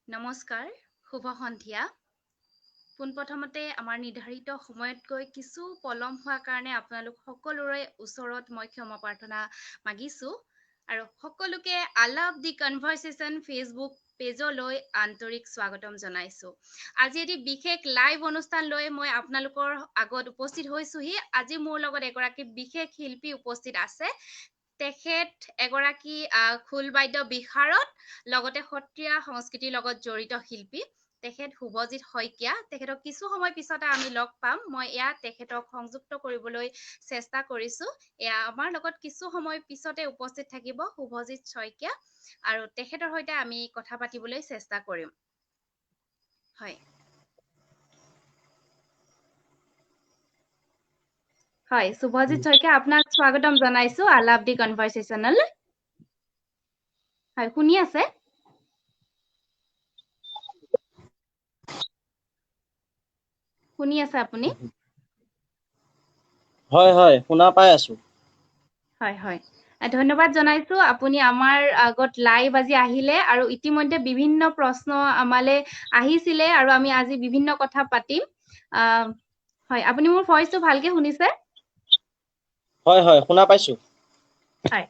নমস্কাৰ, শুভ সন্ধিয়া। পোনপ্ৰথমতে আমাৰ নিৰ্ধাৰিত সময়তকৈ কিছু পলম হোৱাৰ কাৰণে আপোনালোক সকলোৰে ওচৰত মই ক্ষমা প্ৰাৰ্থনা মাগিছোঁ আৰু সকলোকে আই লাভ দি কনভাৰচেশ্যন ফেচবুক পেজলৈ আন্তৰিক স্বাগতম জনাইছোঁ। আজি এটি বিশেষ লাইভ অনুষ্ঠান লৈ মই আপোনালোকৰ আগত উপস্থিত হৈছোহি। আজি মোৰ লগত এগৰাকী বিশেষ শিল্পী উপস্থিত আছে। তেখেত এগৰাকী খোলবাদ্য বিশাৰদ, লগতে সত্ৰীয়া সংস্কৃতিৰ লগত জড়িত শিল্পী। তেখেত শুভজিৎ শইকীয়া। তেখেতক কিছু সময় পিছতে আমি লগ পাম। মই তেখেতক সংযুক্ত কৰিবলৈ চেষ্টা কৰিছোঁ। আমাৰ লগত কিছু সময় পিছতে উপস্থিত থাকিব শুভজিৎ শইকীয়া আৰু তেখেতৰ সৈতে আমি কথা পাতিবলৈ চেষ্টা কৰিম। হয়। হয়, শুভজিৎ শইকীয়া, আপোনাক স্বাগতম জনাইছোঁ আই লাভ দি কনভাৰচেশ্যনলৈ। হয়, শুনি আছে? শুনি আছে আপুনি? হয় হয়, শুনা পাই আছো। হয় হয়, ধন্যবাদ জনাইছোঁ। আপুনি আমাৰ আগত লাইভ আজি আহিলে আৰু ইতিমধ্যে বিভিন্ন প্ৰশ্ন আমালৈ আহিছিলে আৰু আমি আজি বিভিন্ন কথা পাতিম। হয়, আপুনি মোৰ ভইচটো ভালকে শুনিছে? হয় হয়, শুনা পাইছো। হয়,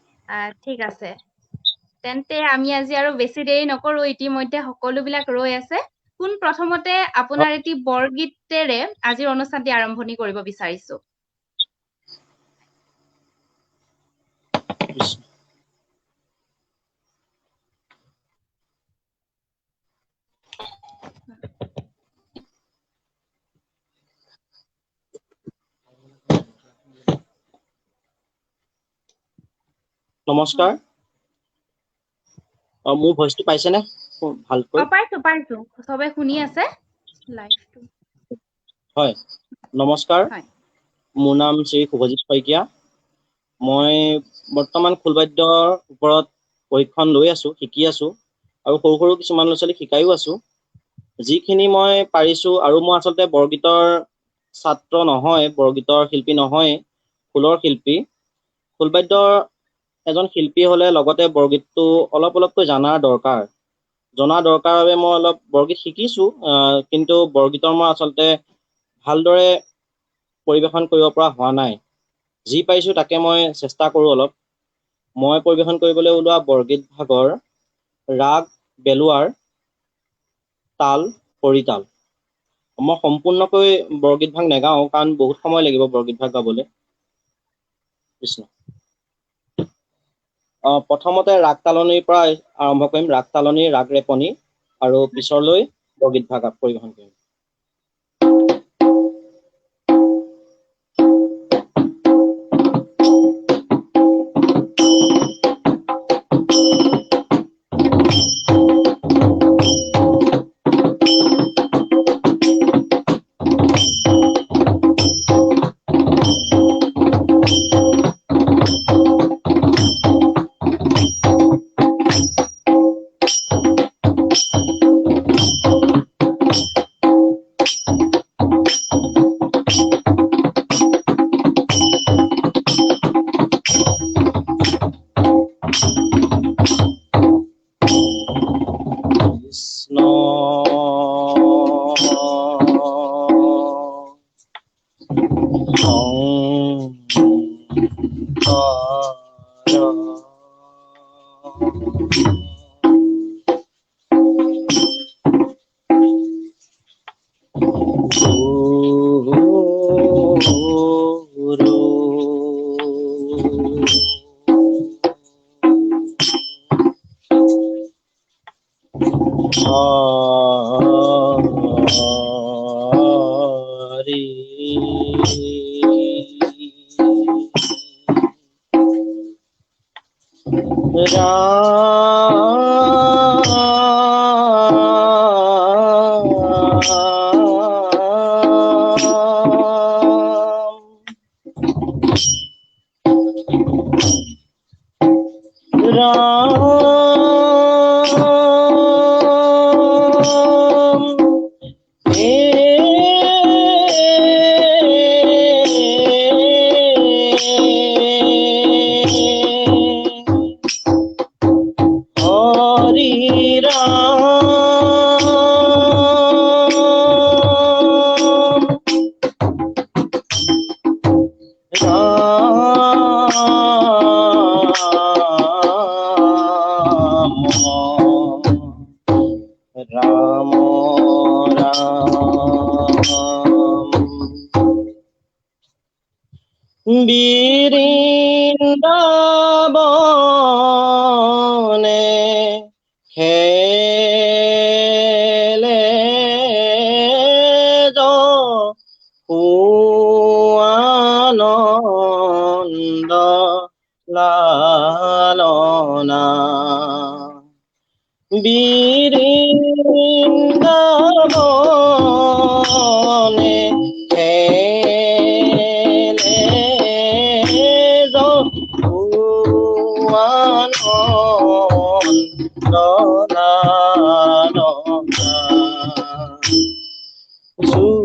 ঠিক আছে। তেন্তে আমি আজি আৰু বেছি দেৰি নকৰো, ইতিমধ্যে সকলোবিলাক ৰৈ আছে। পোন প্ৰথমতে আপোনাৰ এটি বৰগীতেৰে আজিৰ অনুষ্ঠানটি আৰম্ভণি কৰিব বিচাৰিছোঁ। নমস্কাৰ। মোৰ ভইচটো পাইছেনে ভালকৈ? পাইছো। চবে শুনি আছে লাইভটো। হয়, নমস্কাৰ। হয় মোৰ নাম শ্ৰী শুভজিৎ শইকীয়া। মই বৰ্তমান খোলবাদ্যৰ ওপৰত প্ৰশিক্ষণ লৈ আছো, শিকি আছো আৰু সৰু সৰু কিছুমান ল'ৰা ছোৱালীক শিকাইও আছো। যিখিনি মই পাৰিছো, আৰু মই আচলতে বৰগীতৰ ছাত্ৰ নহয়, বৰগীতৰ শিল্পী নহয়, খোলৰ শিল্পী। খোলবাদ্যৰ এজন শিল্পী হ'লে লগতে বৰগীতটো অলপকৈ জনাৰ দৰকাৰ বাবে মই অলপ বৰগীত শিকিছো, কিন্তু বৰগীতৰ মই আচলতে ভালদৰে পৰিৱেশন কৰিব পৰা হোৱা নাই। যি পাৰিছো তাকে মই চেষ্টা কৰো অলপ। মই পৰিৱেশন কৰিবলৈ ওলোৱা বৰগীত ভাগৰ ৰাগ বেলুৱাৰ, তাল পৰিতাল। মই সম্পূৰ্ণকৈ বৰগীত ভাগ নেগাওঁ, কাৰণ বহুত সময় লাগিব বৰগীত ভাগ গাবলৈ। কৃষ্ণ। প্ৰথমতে ৰাগ তালনিৰ পৰা আৰম্ভ কৰিম, ৰাগ তালনি, ৰাগ ৰেপনি, আৰু পিছলৈ বৰগীত ভাগ পৰিৱেশন কৰিম। বৃন্দাবনে খেলে আনন্দ লালনা বৃন্দাবনে খেলে আনন্দ লালনা সুহৰি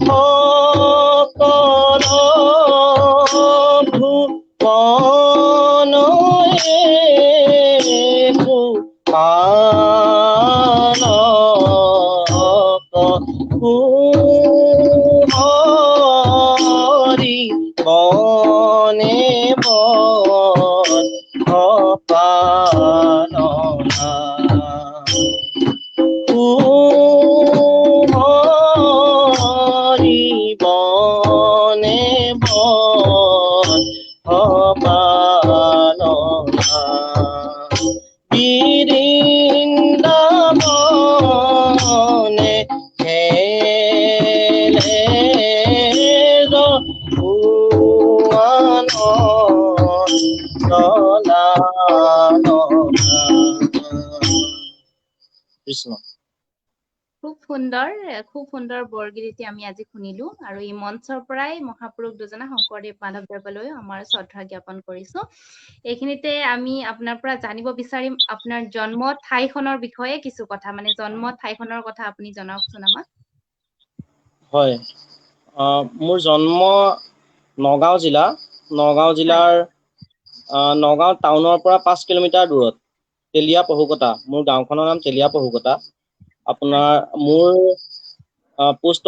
সকল ভুৱনয়ে পালক সুহৰি বনে পালনা সুহৰি বনে পালনা বৃন্দাবনে খেলে কৃষ্ণ। খুব সুন্দৰ বৰগীত আমি আজি শুনিলো আৰু এই মঞ্চৰ পৰাই মহাপুৰুষ দুজনা শংকৰদেৱ মাধৱদেৱলৈ আমাৰ শ্ৰদ্ধা জ্ঞাপন কৰিছো। এইখিনিতে আমি আপোনাৰ পৰা জানিব বিচাৰিম আপোনাৰ জন্ম ঠাইখনৰ বিষয়ে কিছু কথা, মানে জন্ম ঠাইখনৰ কথা আপুনি জনাওকচোন আমাক। হয়, মোৰ জন্ম নগাঁও জিলা। নগাঁও জিলাৰ নগাঁও টাউনৰ পৰা 5 কিলোমিটাৰ দূৰত তেলীয়া পহুকটা। মোৰ গাঁওখনৰ নাম তেলীয়া পহুকটা। আপোনাৰ মোৰ পোষ্ট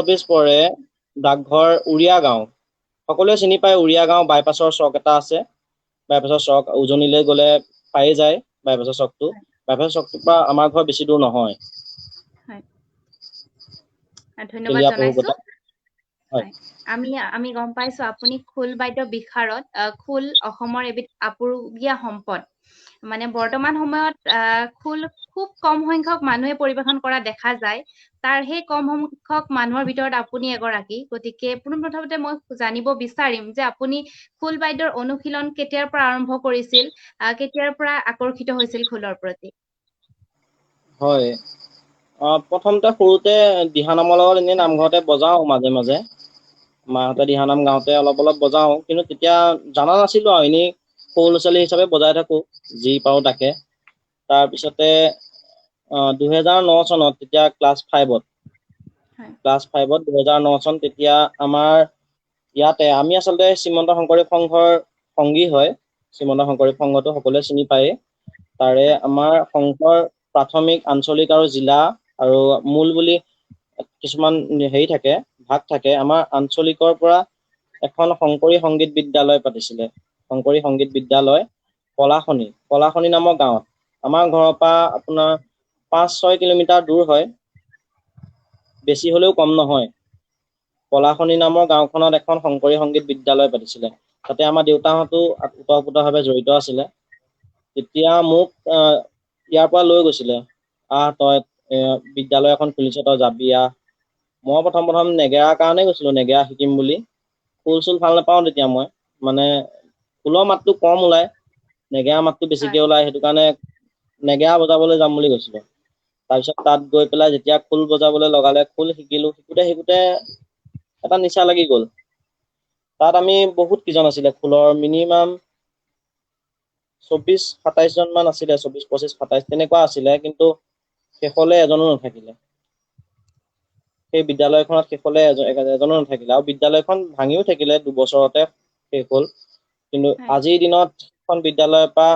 অফিচ পৰে ডাকঘৰ উৰিয়া গাঁও। সকলোৱে চিনি পায় উৰিয়া গাঁও। বাইপাছৰ চক এটা আছে, বাইপাছৰ চক উজনিলৈ গ'লে পায়ে যায় বাইপাছৰ চকটো। বাইপাছৰ চকটোৰ পৰা আমাৰ ঘৰ বেছি দূৰ নহয়। ধন্যবাদ তেলীয়া জনাইছো। পহুকটা। হয়, আমি গম পাইছো আপুনি খোল বাদ্য বিশাৰদ। খোল অসমৰ এবিধ আপুৰুগীয়া সম্পদ। মানে বৰ্তমান সময়ত খোল খুব কম সংখ্যক মানুহে পৰিবেশন কৰা দেখা যায়। তাৰ সেই কম সংখ্যক মানুহৰ ভিতৰত আপুনি এগৰাকী। গতিকে পোনপ্ৰথমতে মই জানিব বিচাৰিম যে আপুনি খোল বাদ্যৰ অনুশীলন কেতিয়াৰ পৰা আৰম্ভ কৰিছিল, কেতিয়াৰ পৰা আকৰ্ষিত হৈছিল খোলৰ প্ৰতি? হয়, প্ৰথমতে সৰুতে দিহানামৰ লগত এনেই নামঘৰতে বজাওঁ মাজে মাজে। মাহঁতে দিহানাম গাওঁতে অলপ অলপ বজাওঁ, কিন্তু তেতিয়া জানা নাছিলো আৰু এনেই সৰু ল'ৰা ছোৱালী হিচাপে বজাই থাকো যি পাৰো তাকে। তাৰপিছতে 2009 চনত তেতিয়া ক্লাছ 5ত 2009 চন তেতিয়া আমাৰ ইয়াতে, আমি আচলতে শ্ৰীমন্ত শংকৰদেৱ সংঘৰ সংগী হয়। শ্ৰীমন্ত শংকৰদেৱ সংঘটো সকলোৱে চিনি পায়েই। তাৰে আমাৰ সংঘৰ প্ৰাথমিক, আঞ্চলিক আৰু জিলা আৰু মূল বুলি কিছুমান হেৰি থাকে, ভাগ থাকে। আমাৰ আঞ্চলিকৰ পৰা এখন শংকৰী সংগীত বিদ্যালয় পাতিছিলে। শংকৰী সংগীত বিদ্যালয় পলাশনি নামৰ গাঁৱত। আমাৰ ঘৰৰ পৰা আপোনাৰ 5-6 কিলোমিটাৰ দূৰ হয়, বেছি হলেও কম নহয়। পলাশনি নামৰ গাঁওখনত এখন শংকৰী সংগীত বিদ্যালয় পাতিছিলে। তাতে আমাৰ দেউতাহঁতো ওতঃপ্ৰোতভাৱে জড়িত আছিলে। তেতিয়া মোক ইয়াৰ পৰা লৈ গৈছিলে, তই বিদ্যালয় এখন খুলিছে, তই যাবি আহ। মই প্ৰথম নেগেৰাৰ কাৰণে গৈছিলো, নেগেৰা শিকিম বুলি। খোল চোল ভাল নাপাওঁ তেতিয়া মই, মানে খোলৰ মাতটো কম ওলাই, নেগেৰা মাতটো বেছিকে ওলাই। সেইটো কাৰণে নেগেৰা বজাবলৈ যাম বুলি কৈছিলো। তাৰপিছত তাত গৈ পেলাই যেতিয়া খোল বজাবলৈ লগালে, খোল শিকিলো। শিকোতে এটা নিচা লাগি গ'ল। তাত আমি বহুত কেইজন আছিলে, খোলৰ মিনিমাম 24-27 জন মান আছিলে। 24-25-27 তেনেকুৱা আছিলে, কিন্তু শেষলে এজনো নাথাকিলে। সেই বিদ্যালয়খনত শেষলে এজনো নাথাকিলে, আৰু বিদ্যালয়খন ভাঙিও থাকিলে 2 বছৰতে শেষ হ'ল। কিন্তু আজিৰ দিনত এখন বিদ্যালয়ৰ পৰা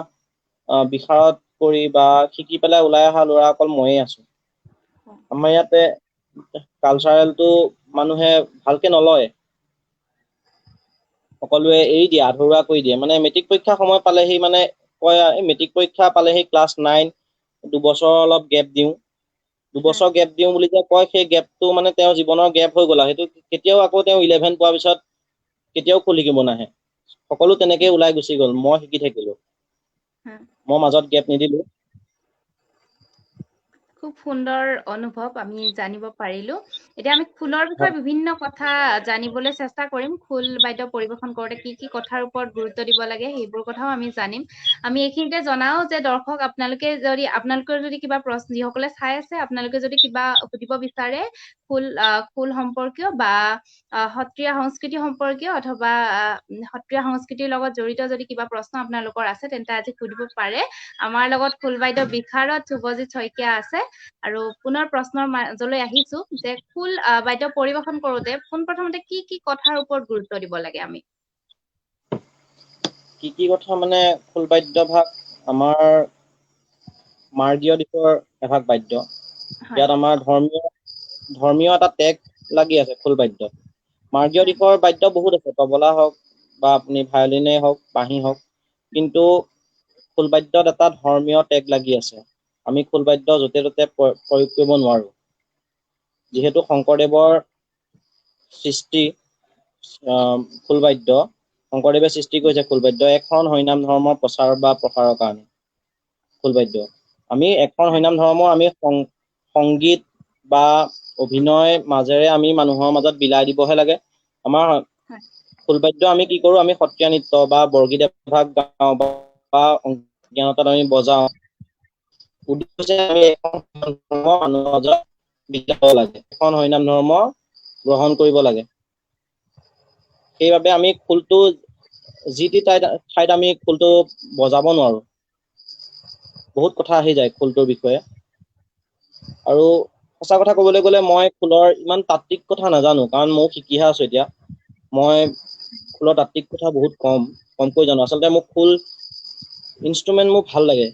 বিশাৰদ কৰি বা শিকি পেলাই ওলাই অহা ল'ৰা অকল ময়ে আছো। আমাৰ ইয়াতে কালচাৰেলটো মানুহে ভালকে নলয়, সকলোৱে এৰি দিয়ে, আধৰুৱা কৰি দিয়ে। মানে মেট্ৰিক পৰীক্ষা সময় পালেহি মানে কয়, মেট্ৰিক পৰীক্ষা পালেহি, ক্লাছ 9 2 বছৰ অলপ গেপ দিওঁ, 2 বছৰ গেপ দিওঁ বুলি যে কয়, সেই গেপটো মানে তেওঁৰ জীৱনৰ গেপ হৈ গ'ল। সেইটো কেতিয়াও আকৌ তেওঁ 11 পোৱাৰ পিছত কেতিয়াও খোল শিকিব নাহে। সকলো তেনেকেই ওলাই গুচি গ'ল। মই শিকি থাকিলো, মই মাজত গেপ নিদিলো। খুব সুন্দৰ অনুভৱ আমি জানিব পাৰিলো। এতিয়া আমি খোলৰ বিষয়ে বিভিন্ন কথা জানিবলৈ চেষ্টা কৰিম। খোল বাদ্য পৰিৱেশন কৰোঁতে কি কি কথাৰ ওপৰত গুৰুত্ব দিব লাগে সেইবোৰ কথাও আমি জানিম। আমি এইখিনিতে জনাও যে দৰ্শক আপোনালোকৰ যদি কিবা প্ৰশ্ন, যিসকলে চাই আছে, আপোনালোকে যদি কিবা সুধিব বিচাৰে খোল সম্পৰ্কীয় বা সত্ৰীয়া সংস্কৃতি সম্পৰ্কীয় অথবা সত্ৰীয়া সংস্কৃতিৰ লগত জড়িত যদি কিবা প্ৰশ্ন আপোনালোকৰ আছে, তেন্তে আজি সুধিব পাৰে। আমাৰ লগত খোল বাদ্য বিশাৰদ শুভজিৎ শইকীয়া আছে। আৰু পুনৰ প্ৰশ্নৰ মাজলৈ আহিছো যে খোল বাদ্য পৰিৱেশন কৰোঁতে পোনপ্ৰথমতে কি কি কথাৰ ওপৰত গুৰুত্ব দিব লাগে আমি? কি কি কথা মানে, খোল বাদ্য ভাগ আমাৰ মাৰ্গীয় দিশৰ এভাগ বাদ্য। ইয়াত আমাৰ ধৰ্মীয় এটা টেগ লাগি আছে খোল বাদ্যত। মাৰ্গীয় দিশৰ বাদ্য বহুত আছে, তবলা হওক বা আপুনি ভায়লিনে হওক, বাঁহী হওক, কিন্তু খোল বাদ্যত এটা ধৰ্মীয় টেগ লাগি আছে। আমি খোল বাদ্য য'তে ত'তে প্ৰয়োগ কৰিব নোৱাৰো। যিহেতু শংকৰদেৱৰ সৃষ্টি খোল বাদ্য, শংকৰদেৱে সৃষ্টি কৰিছে খোল বাদ্য এখন হৰিনাম ধৰ্মৰ প্ৰচাৰ বা প্ৰসাৰৰ কাৰণে। খোল বাদ্য আমি এখন হৰিনাম ধৰ্মৰ আমি সংগীত বা অভিনয় মাজেৰে আমি মানুহৰ মাজত বিলাই দিবহে লাগে। আমাৰ খোল বাদ্য আমি কি কৰো, আমি সত্ৰীয়া নৃত্য বা বৰগীত এভাগ গাওঁ বা জ্ঞানতাত আমি বজাওঁ। মানুহৰ মাজত বিলাব লাগে, এখন হৰিনাম ধৰ্ম গ্ৰহণ কৰিব লাগে। সেইবাবে আমি খোলটো যি টি ঠাইত আমি খোলটো বজাব নোৱাৰো। বহুত কথা আহি যায় খোলটোৰ বিষয়ে। আৰু সঁচা কথা কবলৈ গলে মই খোলৰ ইমান তাত্ত্বিক কথা নাজানো, কাৰণ ময়ো শিকিহে আছো এতিয়া। মই খোলৰ তাত্ত্বিক কথা বহুত কমকৈ জানো। আচলতে মোক খোল ইনষ্ট্ৰুমেণ্ট মোৰ ভাল লাগে,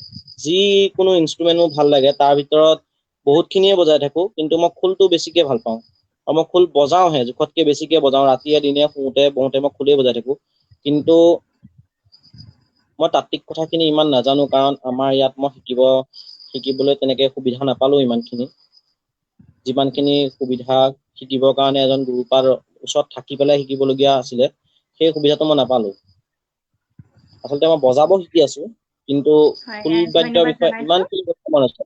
যিকোনো ইনষ্ট্ৰুমেণ্ট মোৰ ভাল লাগে। তাৰ ভিতৰত বহুত খিনিয়ে বজাই থাকো, কিন্তু মই খোলটো বেছিকে ভাল পাওঁ। আৰু মই খোল বজাওহে, জোখতকে বেছিকে বজাওঁ। ৰাতিয়ে দিনে শুওঁতে বওঁতে মই খোলেই বজাই থাকো। কিন্তু মই তাত্ত্বিক কথাখিনি ইমান নাজানো, কাৰণ আমাৰ ইয়াত মই শিকিবলৈ তেনেকে সুবিধা নাপালো ইমানখিনি। যিমানখিনি সুবিধা শিকিবৰ কাৰণে এজন গুৰুপাৰ ওচৰত থাকি পেলাই শিকিবলগীয়া আছিলে, সেই সুবিধাটো মই নাপালো। আচলতে মই বজাব শিকি আছো, কিন্তু খোল বাদ্যৰ ধন্যবাদ বিষয়ে জনাইছো। ইমানখিনি মনত আছে।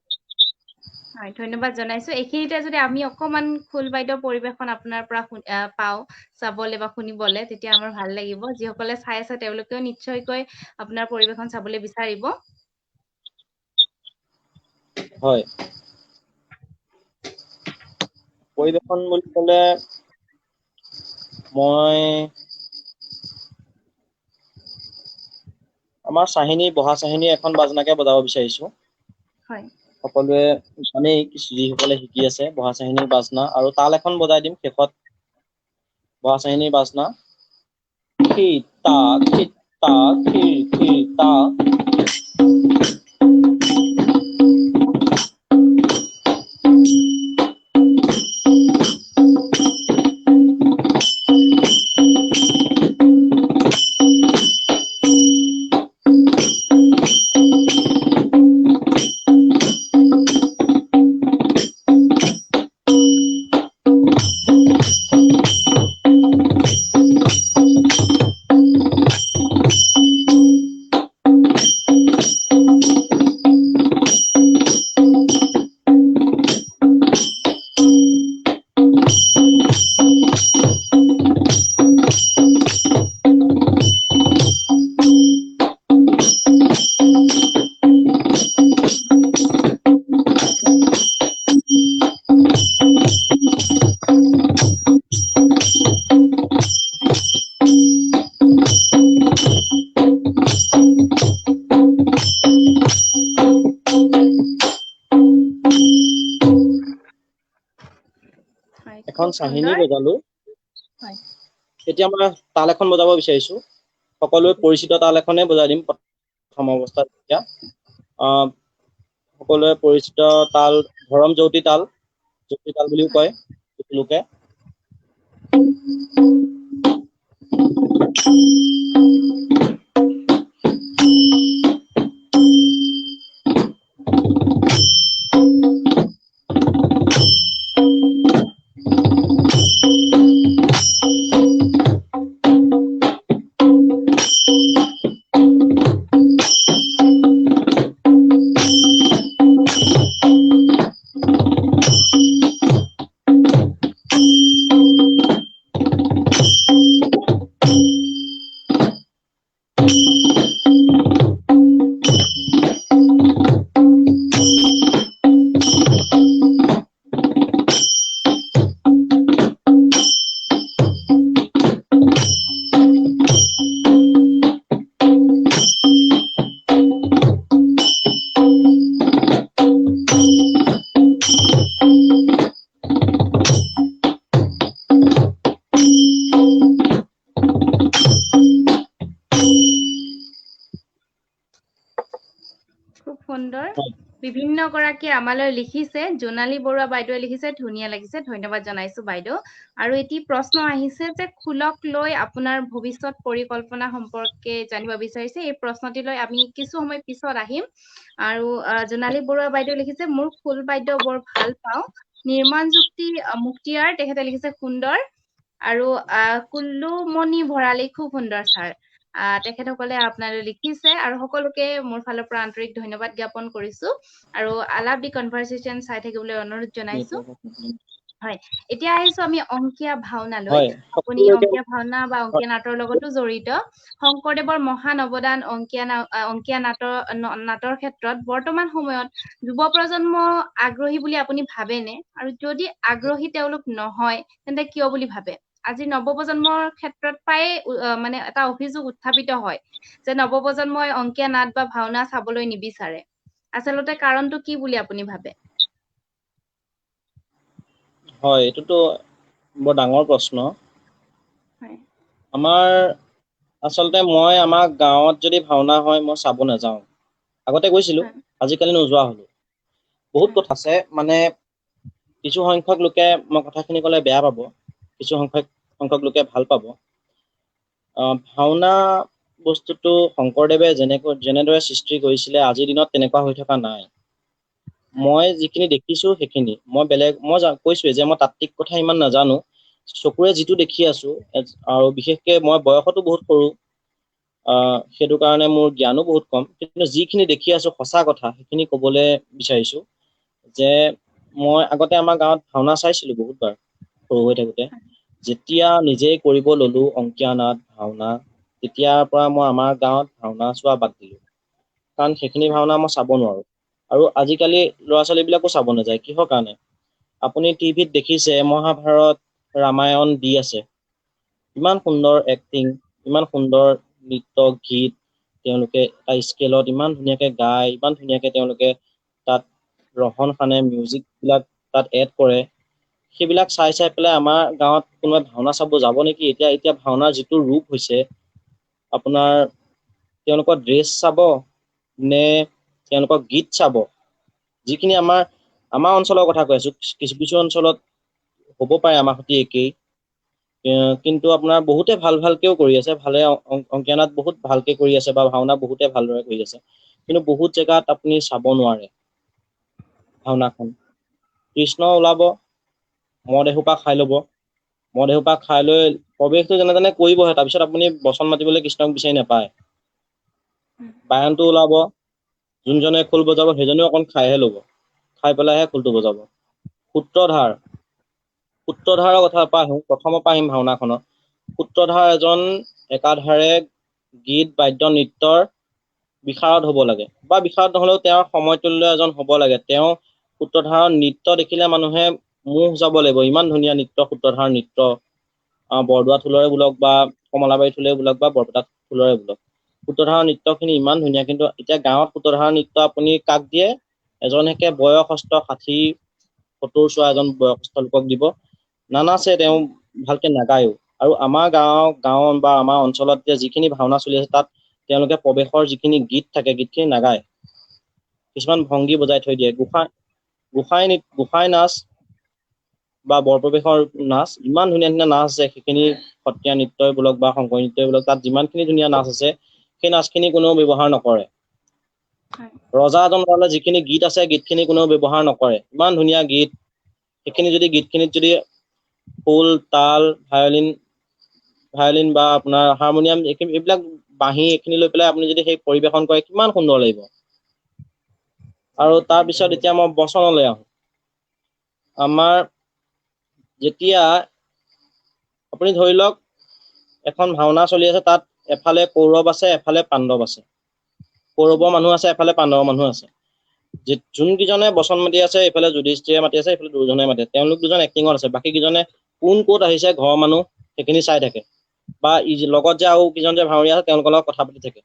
হয়, ধন্যবাদ জনাইছো। এইখিনিতে যদি আমি অকমান খোল বাদ্য পৰিৱেশন আপোনাৰ পৰা পাওঁ চাবলে বা শুনিবলে, তেতিয়া আমাৰ ভাল লাগিব। যিসকলে চাই আছে তেওঁলোকেও নিশ্চয়কৈ আপোনাৰ পৰিৱেশন চাবলৈ বিচাৰিব। হয়, পৰিৱেশন বুলি কলে মই আমাৰ বহা চাহিনী এখন বাজনাকে বজাব বিচাৰিছো। হয়। সকলোৱে জানেই, যিসকলে শিকি আছে, বহা চাহিনীৰ বাজনা আৰু তাল এখন বজাই দিম শেষত। বহা চাহিনীৰ বাজনা খিতা খিতা খিতা। এখন খুব চাহিনী সুন্দৰ। বজালো। হয়। এতিয়া মই তাল এখন বজাব বিচাৰিছো। সকলোৱে পৰিচিত তাল এখনে বজাই দিম প্ৰথম অৱস্থাত। এতিয়া সকলোৱে পৰিচিত তাল ধৰম জ্যোতি তাল বুলিও কয় লোকে। বিভিন্ন গৰাকীয়ে আমালৈ লিখিছে। জোনালী বৰুৱা বাইদেৱে লিখিছে, ধুনীয়া লাগিছে, ধন্যবাদ জনাইছো বাইদেউ। আৰু এটি প্ৰশ্ন আহিছে যে খোলক লৈ আপোনাৰ ভৱিষ্যত পৰিকল্পনা সম্পৰ্কে জানিব বিচাৰিছে। এই প্ৰশ্নটিলৈ আমি কিছু সময় পিছত আহিম। আৰু জোনালী বৰুৱা বাইদেৱে লিখিছে, মোৰ খোল বাদ্য বৰ ভাল পাওঁ। নিৰ্মাণ যুক্তি মুক্তিয়াৰ তেখেতে লিখিছে সুন্দৰ। আৰু কুল্লুমণি ভৰালী খুব সুন্দৰ ছাৰ। তেখেতসকলে আপোনালৈ লিখিছে আৰু সকলোকে মোৰ ফালৰ পৰা আন্তৰিক ধন্যবাদ জ্ঞাপন কৰিছো আৰু আলাপ দি কনভাৰচেচন চাই থাকিবলৈ অনুৰোধ জনাইছো। হয়, এতিয়া আহিছো আমি অংকীয়া ভাওনালৈ। হয়, আপুনি অংকীয়া ভাওনা বা অংকীয়া নাটৰ লগতো জড়িত। শংকৰদেৱৰ মহান অৱদান অংকীয়া নাটৰ ক্ষেত্ৰত বৰ্তমান সময়ত যুৱ প্ৰজন্ম আগ্ৰহী বুলি আপুনি ভাবেনে? আৰু যদি আগ্ৰহী তেওঁলোক নহয় তেন্তে কিয় বুলি ভাবে? আজি নৱপ্ৰজন্মৰ ক্ষেত্ৰত প্ৰায়ে মানে এটা অভিযোগ উত্থাপিত হয় যে নৱপ্ৰজন্মই অংকীয়া নাট বা ভাওনা চাবলৈ নিবিচাৰে। আচলতে কাৰণটো কি বুলি আপুনি ভাবে? হয়, এইটোতো বৰ ডাঙৰ প্ৰশ্ন। হয়। আচলতে মই আমাৰ গাঁৱত যদি ভাওনা হয় মই চাব নাযাওঁ। আগতে গৈছিলো, হয়, আজিকালি নোযোৱা হলো। বহুত হয়, কথা আছে, মানে কিছু সংখ্যক লোকে মই কথাখিনি কলে বেয়া পাব, কিছু সংখ্যক লোকে ভাল পাব। ভাওনা বস্তুটো শংকৰদেৱে যেনেদৰে সৃষ্টি কৰিছিলে আজিৰ দিনত তেনেকুৱা হৈ থকা নাই। হয়, মই যিখিনি দেখিছো সেইখিনি, মই কৈছোৱে যে মই তাত্ত্বিক কথা ইমান নাজানো। চকুৰে যিটো দেখি আছো, আৰু বিশেষকে মই বয়সতো বহুত সৰু, সেইটো কাৰণে মোৰ জ্ঞানো বহুত কম, কিন্তু যিখিনি দেখি আছো সঁচা কথা সেইখিনি কবলৈ বিচাৰিছো। যে মই আগতে আমাৰ গাঁৱত ভাওনা চাইছিলো বহুতবাৰ সৰু হৈ থাকোতে। যেতিয়া নিজেই কৰিব ললো অংকীয়া নাট ভাওনা, তেতিয়াৰ পৰা মই আমাৰ গাঁৱত ভাওনা চোৱা বাদ দিলো। কাৰণ সেইখিনি ভাওনা মই চাব নোৱাৰো। আৰু আজিকালি ল'ৰা ছোৱালী বিলাকো চাব নাযায়, কিহৰ কাৰণে? আপুনি টিভিত দেখিছে মহাভাৰত ৰামায়ণ দি আছে, ইমান সুন্দৰ এক্টিং, ইমান সুন্দৰ নৃত্য গীত, তেওঁলোকে এটা স্কেলত ইমান ধুনীয়াকে গায়, ইমান ধুনীয়াকে তেওঁলোকে তাত ৰহন সানে, মিউজিক বিলাক তাত এড কৰে। সেইবিলাক চাই পেলাই আমাৰ গাঁৱত কোনোবাই ভাওনা চাব যাব নেকি? এতিয়া ভাওনাৰ যিটো ৰূপ হৈছে, আপোনাৰ তেওঁলোকৰ ড্ৰেছ চাব নে তেওঁলোকৰ গীত চাব? যিখিনি আমাৰ অঞ্চলৰ কথা কৈ আছো, কিছু অঞ্চলত হ'ব পাৰে আমাৰ সৈতে একেই, কিন্তু আপোনাৰ বহুতে ভালকেও কৰি আছে, ভালে অংকীয়া নাট বহুত ভালকে কৰি আছে বা ভাওনা বহুতে ভালদৰে কৰি আছে। কিন্তু বহুত জেগাত আপুনি চাব নোৱাৰে ভাওনাখন। কৃষ্ণ ওলাব, মদ এসোপা খাই লব, মদ এসোপা খাই লৈ প্ৰৱেশটো যেনে তেনে কৰিবহে, তাৰপিছত আপুনি বচন মাতিবলৈ কৃষ্ণক বিচাৰি নাপায়। বায়নটো ওলাব, যোনজনে খোল বজাব সেইজনেও অকণ খাইহে ল'ব, খাই পেলাইহে খোলটো বজাব। সূত্ৰধাৰৰ কথা পৰা আহিম, প্ৰথমৰ পৰা আহিম ভাওনাখনত। সূত্ৰধাৰ এজন একাধাৰে গীত বাদ্য নৃত্যৰ বিশাৰদ হ'ব লাগে, বা বিশাৰদ নহলেও তেওঁৰ সময়তুল্য এজন হ'ব লাগে। তেওঁ সূত্ৰধাৰৰ নৃত্য দেখিলে মানুহে মুহ যাব লাগিব, ইমান ধুনীয়া নৃত্য সূত্ৰধাৰৰ নৃত্য। বৰদোৱা থোলৰে বোলক বা কমলাবাৰী থোলৰে বোলক বা বৰপেটা থোলৰে বোলক, সূত্ৰধাৰৰ নৃত্য খিনি ইমান ধুনীয়া। কিন্তু এতিয়া গাঁৱত সূত্ৰধাৰৰ নৃত্য আপুনি কাক দিয়ে? এজনীকে বয়সস্থ 60-70 চোৱা এজন বয়সস্থ লোকক দিব, নানাচে, তেওঁ ভালকে নাগায়ো। আৰু আমাৰ গাঁও বা আমাৰ অঞ্চলত যে যিখিনি ভাওনা চলি আছে, তাত তেওঁলোকে প্ৰৱেশৰ যিখিনি গীত থাকে, গীতখিনি নাগায়, কিছুমান ভংগী বজাই থৈ দিয়ে। গোসাই নাচ বা বৰপ্ৰৱেশৰ নাচ, ইমান ধুনীয়া ধুনীয়া নাচ আছে, সেইখিনি সত্ৰীয়া নৃত্যই বোলক বা শংকৰ নৃত্যই বোলক, তাত যিমানখিনি ধুনীয়া নাচ আছে সেই নাচখিনি কোনেও ব্যৱহাৰ নকৰে। ৰজা এজন ওলালে যিখিনি গীত আছে, গীতখিনি কোনেও ব্যৱহাৰ নকৰে, ইমান ধুনীয়া গীত। সেইখিনি যদি গীতখিনিত যদি খোল, তাল, ভায়লিন বা আপোনাৰ হাৰমনিয়াম, এইবিলাক বাঁহী, এইখিনি লৈ পেলাই আপুনি যদি সেই পৰিবেশন কৰে, কিমান সুন্দৰ লাগিব। আৰু তাৰপিছত এতিয়া মই বচনলৈ আহো। আমাৰ যেতিয়া আপুনি ধৰি লওক এখন ভাওনা চলি আছে, তাত এফালে কৌৰৱ আছে, এফালে পাণ্ডৱ আছে। কৌৰৱৰ মানুহ আছে, এফালে পাণ্ডৱৰ মানুহ আছে। যোন কেইজনে বচন মাতি আছে, এইফালে যুধিষ্ঠিৰে মাতি আছে, এইফালে দুৰ্যোধনে মাতি আছে। তেওঁলোক দুজন এক্টিঙত আছে, বাকী কেইজনে কোন ক'ত আহিছে ঘৰৰ মানুহ সেইখিনি চাই থাকে, বা লগত যে আৰু কেইজন যে ভাৱৰীয়া আছে তেওঁলোকৰ লগত কথা পাতি থাকে।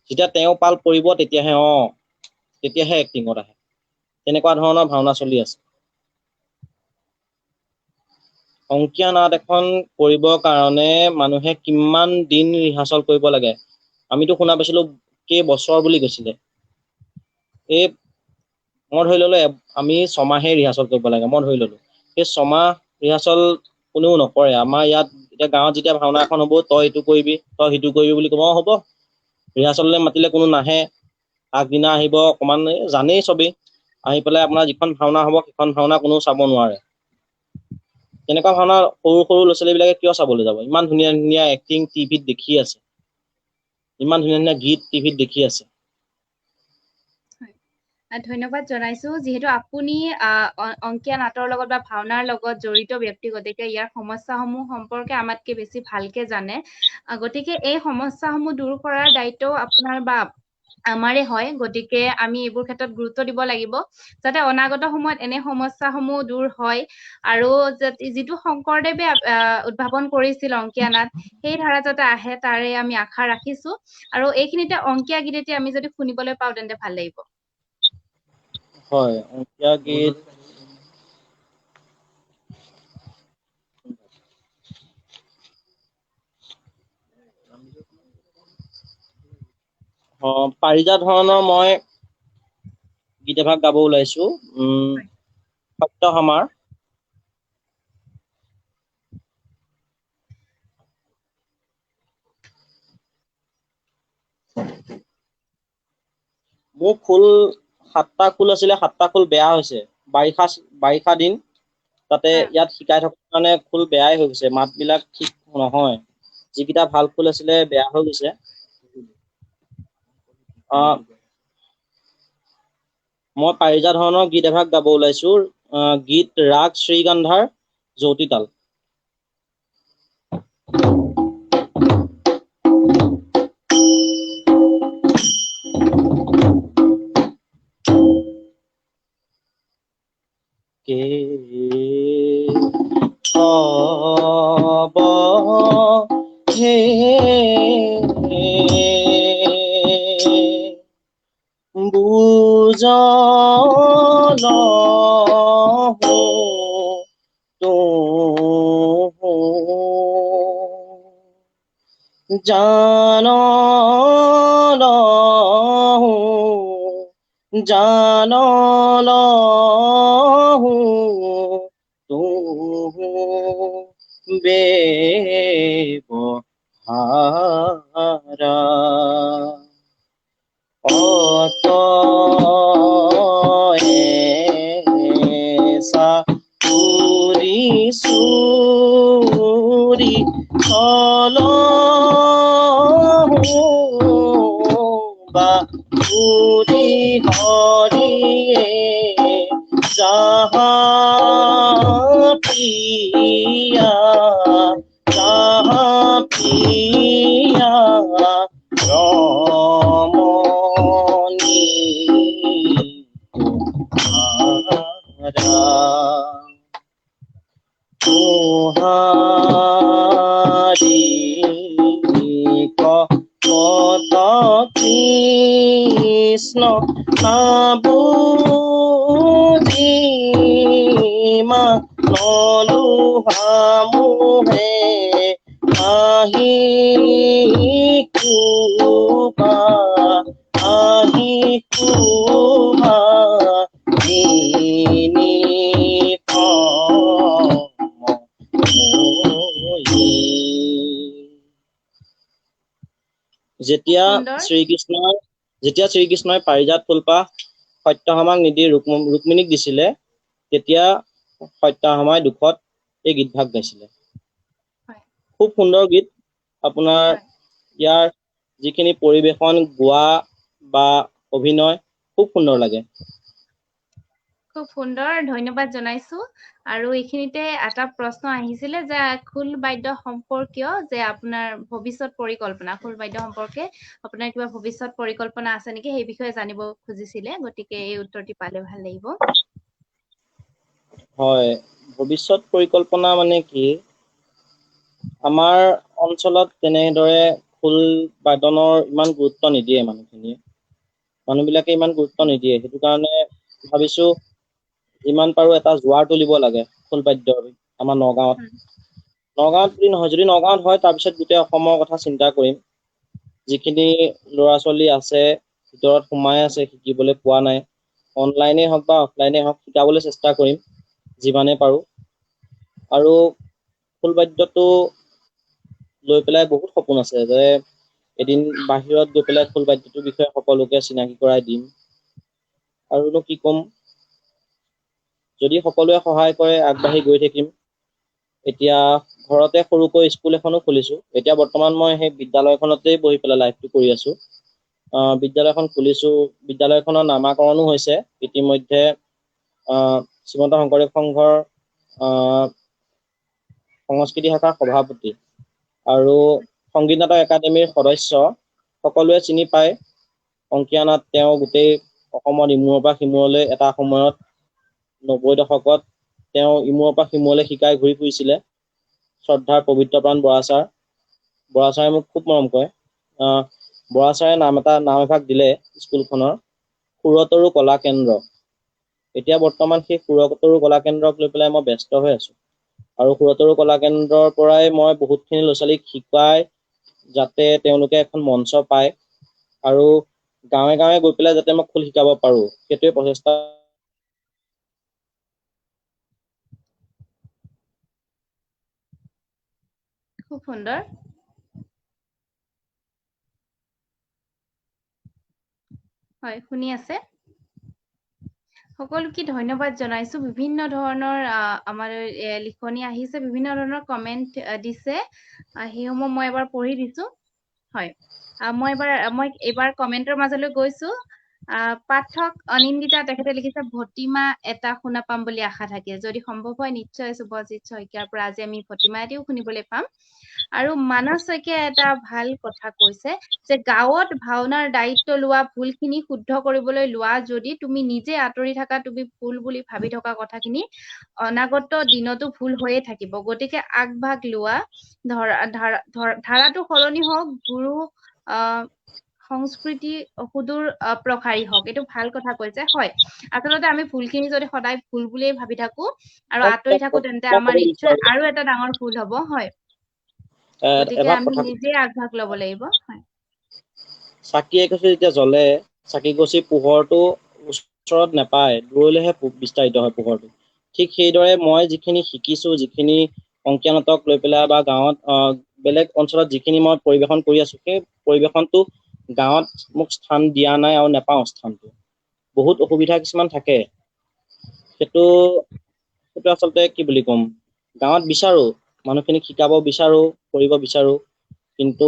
যেতিয়া তেওঁ পাল পৰিব, তেতিয়াহে এক্টিঙত আহে। তেনেকুৱা ধৰণৰ ভাওনা চলি আছে। অংকীয়া নাট এখন কৰিবৰ কাৰণে মানুহে কিমান দিন ৰিহাৰ্চল কৰিব লাগে। আমিতো শুনা পাইছিলো কেইবছৰ বুলি কৈছিলে। এই মই ধৰি ললো আমি 6 মাহে ৰিহাৰ্চল কৰিব লাগে, মই ধৰি ললো সেই 6 মাহ ৰিহাৰ্চল কোনেও নকৰে। আমাৰ ইয়াত এতিয়া গাঁৱত যেতিয়া ভাওনা এখন হ'ব, তই এইটো কৰিবি তই সিটো কৰিবি বুলি ক'ব, হ'ব ৰিহাৰ্চললৈ মাতিলে কোনো নাহে, আগদিনা আহিব অকণমান জানেই চবেই, আহি পেলাই আপোনাৰ যিখন ভাওনা হ'ব সেইখন ভাওনা কোনেও চাব নোৱাৰে। তেনেকুৱা ভাওনা সৰু সৰু ল'ৰা ছোৱালীবিলাকে কিয় চাবলৈ যাব? ইমান ধুনীয়া ধুনীয়া এক্টিং টিভিত দেখি আছে, ইমান ধুনীয়া ধুনীয়া গীত টিভিত দেখি আছে। ধন্যবাদ জনাইছো। যিহেতু আপুনি অংকীয়া নাটৰ লগত বা ভাওনাৰ লগত জড়িত ব্যক্তি, গতিকে ইয়াৰ সমস্যাসমূহ সম্পৰ্কে আমাতকে বেছি ভালকে জানে। গতিকে এই সমস্যাসমূহ দূৰ কৰাৰ দায়িত্ব আপোনাৰ বা আমাৰে হয়। গতিকে আমি এইবোৰ ক্ষেত্ৰত গুৰুত্ব দিব লাগিব, যাতে অনাগত সময়ত এনে সমস্যাসমূহ দূৰ হয়। আৰু যিটো শংকৰদেৱে উদ্ভাৱন কৰিছিল অংকীয়া নাট, সেই ধাৰা যাতে আহে তাৰে আমি আশা ৰাখিছো। আৰু এইখিনিতে অংকীয়া গীত এতিয়া আমি যদি শুনিবলৈ পাওঁ তেন্তে ভাল লাগিব। হয়, অংকীয়া গীত পাৰিজাত ধৰণৰ মই গীত এভাগ গাব ওলাইছো। সত্যসমাৰ। মোৰ খোল 7টা খোল আছিলে, 7টা খোল বেয়া হৈছে। বাৰিষা দিন, তাতে ইয়াত শিকাই থকাৰ কাৰণে খোল বেয়াই হৈ গৈছে, মাতবিলাক ঠিক নহয়। যিকেইটা ভাল খোল আছিলে বেয়া হৈ গৈছে। মই পাৰিজাত ধৰণৰ গীত এভাগ গাব ওলাইছো। গীত ৰাগ শ্ৰীগন্ধাৰ জ্যোতিতাল। কে হ'ব হে বুজলহো তোহো জানলহো জানলহো তোহো ব্যৱহাৰা অতএসা চুৰি চুৰি চলহো বা চুৰি হৰিয়ে যাহা প্ৰিয়া ৰমণী তোহাৰী কত কৃষ্ণ নাবুজি নলু হামুহে আহি কুবা যেতিয়া শ্ৰীকৃষ্ণই পাৰিজাত ফুলপাহ সত্যভামাক নিদি ৰুক্মিণীক দিছিলে, তেতিয়া সত্যভামাই দুখত এই গীতভাগ গাইছিলে। খুব সুন্দৰ গীত। আপোনাৰ ইয়াৰ যিখিনি পৰিবেশন, গোৱা বা অভিনয় খুব সুন্দৰ লাগে। খুব সুন্দৰ, ধন্যবাদ জনাইছো। আৰু এইখিনিতে এটা প্ৰশ্ন আহিছিলে যে খোল বাদ্য সম্পৰ্কীয় যে আপোনাৰ ভৱিষ্যত পৰিকল্পনা, খোল বাদ্য সম্পৰ্কে আপোনাৰ কিবা ভৱিষ্যত পৰিকল্পনা আছে নেকি, সেই বিষয়ে জানিব খুজিছিলে। গতিকে এই উত্তৰটি পালে ভাল লাগিব। হয়, ভৱিষ্যত পৰিকল্পনা মানে কি, আমাৰ অঞ্চলত তেনেদৰে খোল বাদনৰ ইমান গুৰুত্ব নিদিয়ে মানুহবিলাকে ইমান গুৰুত্ব নিদিয়ে। সেইটো কাৰণে ভাবিছো যিমান পাৰো এটা জোৱাৰ তুলিব লাগে খোল বাদ্যৰ আমাৰ নগাঁৱত যদি নহয়, যদি নগাঁৱত হয় তাৰপিছত গোটেই অসমৰ কথা চিন্তা কৰিম। যিখিনি ল'ৰা ছোৱালী আছে ভিতৰত সোমাই আছে, শিকিবলৈ পোৱা নাই, অনলাইনে হওক বা অফলাইনে হওক শিকাবলৈ চেষ্টা কৰিম যিমানে পাৰো। আৰু খোল বাদ্যটো লৈ পেলাই বহুত সপোন আছে যে এদিন বাহিৰত গৈ পেলাই খোল বাদ্যটোৰ বিষয়ে সকলোকে চিনাকি কৰাই দিম। আৰুনো কি ক'ম, যদি সকলোৱে সহায় কৰে আগবাঢ়ি গৈ থাকিম। এতিয়া ঘৰতে সৰুকৈ স্কুল এখনো খুলিছো। এতিয়া বৰ্তমান মই সেই বিদ্যালয়খনতেই বহি পেলাই লাইফটো কৰি আছো। বিদ্যালয়খন খুলিছো, বিদ্যালয়খনৰ নামাকৰণো হৈছে ইতিমধ্যে। শ্ৰীমন্ত শংকৰদেৱ সংঘৰ সংস্কৃতি শাখাৰ সভাপতি আৰু সংগীত নাটক একাডেমীৰ সদস্য, সকলোৱে চিনি পায়। অংকীয়া নাট তেওঁ গোটেই অসমত ইমূৰৰ পৰা সিমূৰলৈ এটা সময়ত 90 দশকত তেওঁ ইমূৰৰ পৰা সিমূৰলৈ শিকাই ঘূৰি ফুৰিছিলে। শ্ৰদ্ধাৰ পবিত্ৰপ্ৰাণ বৰা ছাৰ। বৰা ছাৰে মোক খুব মৰম কৰে। বৰা ছাৰে নাম এভাগ দিলে স্কুলখনৰ, সুৰতৰু কলা কেন্দ্ৰ। এতিয়া বৰ্তমান সেই সুৰতৰু কলা কেন্দ্ৰক লৈ পেলাই মই ব্যস্ত হৈ আছো। আৰু সুৰতৰু কলা কেন্দ্ৰৰ পৰাই মই বহুতখিনি ল'ৰা ছোৱালীক শিকাই যাতে তেওঁলোকে এখন মঞ্চ পায় আৰু গাঁৱে গাঁৱে গৈ পেলাই যাতে মই খোল শিকাব পাৰো, সেইটোৱে প্ৰচেষ্টা। খুব সুন্দৰ। হয়, শুনি আছে? সকলোকে ধন্যবাদ জনাইছো। বিভিন্ন ধৰণৰ আমাৰ লিখনি আহিছে, বিভিন্ন ধৰণৰ কমেন্ট দিছে। সেইসমূহ মই এবাৰ পঢ়ি দিছো। হয়, মই এইবাৰ কমেন্টৰ মাজলৈ গৈছো। পাঠক অনিন্দিতা তেখেতে লিখিছে, ভতিমা এটা শুনা পাম বুলি আশা থাকে। যদি সম্ভৱ হয় নিশ্চয় শুভজিৎ শইকীয়াৰ পৰা আজি আমি ভতিমা এটিও শুনিবলৈ পাম। আৰু মানস শইকীয়াই এটা ভাল কথা কৈছে যে গাঁৱত ভাওনাৰ দায়িত্ব লোৱা, ভুলখিনি শুদ্ধ কৰিবলৈ লোৱা, যদি তুমি নিজে আঁতৰি থাকা, তুমি ভুল বুলি ভাবি থকা কথাখিনি অনাগত দিনতো ভুল হৈয়ে থাকিব। গতিকে আগভাগ লোৱা, ধাৰাটো সলনি হওক, গুৰু সংস্কৃতি সুদূৰ প্ৰসাৰী হওক। এইটো ভাল কথা কৈছে। হয়, আচলতে আমি ভুলখিনি যদি সদায় ভুল বুলিয়ে ভাবি থাকো আৰু আঁতৰি থাকো, তেন্তে আমাৰ নিশ্চয় আৰু এটা ডাঙৰ ভুল হব। হয়, গতিকে এভাগ আমি কথা, নিজে আগভাগ ল'ব লাগিব। হয়, চাকি এগছি যেতিয়া জ্বলে, চাকি গছি পোহৰটো ওচৰত নেপায়, দূৰলৈহে বিস্তাৰিত হয় পোহৰটো। ঠিক সেইদৰে মই যিখিনি শিকিছো, যিখিনি অংকীয়া নাটক লৈ পেলাই বা গাঁৱত বেলেগ অঞ্চলত যিখিনি মই পৰিবেশন কৰি আছো, সেই পৰিবেশনটো গাঁৱত মোক স্থান দিয়া নাই আৰু নেপাওঁ স্থানটো। বহুত অসুবিধা কিছুমান থাকে। সেইটো আচলতে কি বুলি ক'ম, গাঁৱত বিচাৰো, মানুহখিনিক শিকাব বিচাৰো, কৰিব বিচাৰো, কিন্তু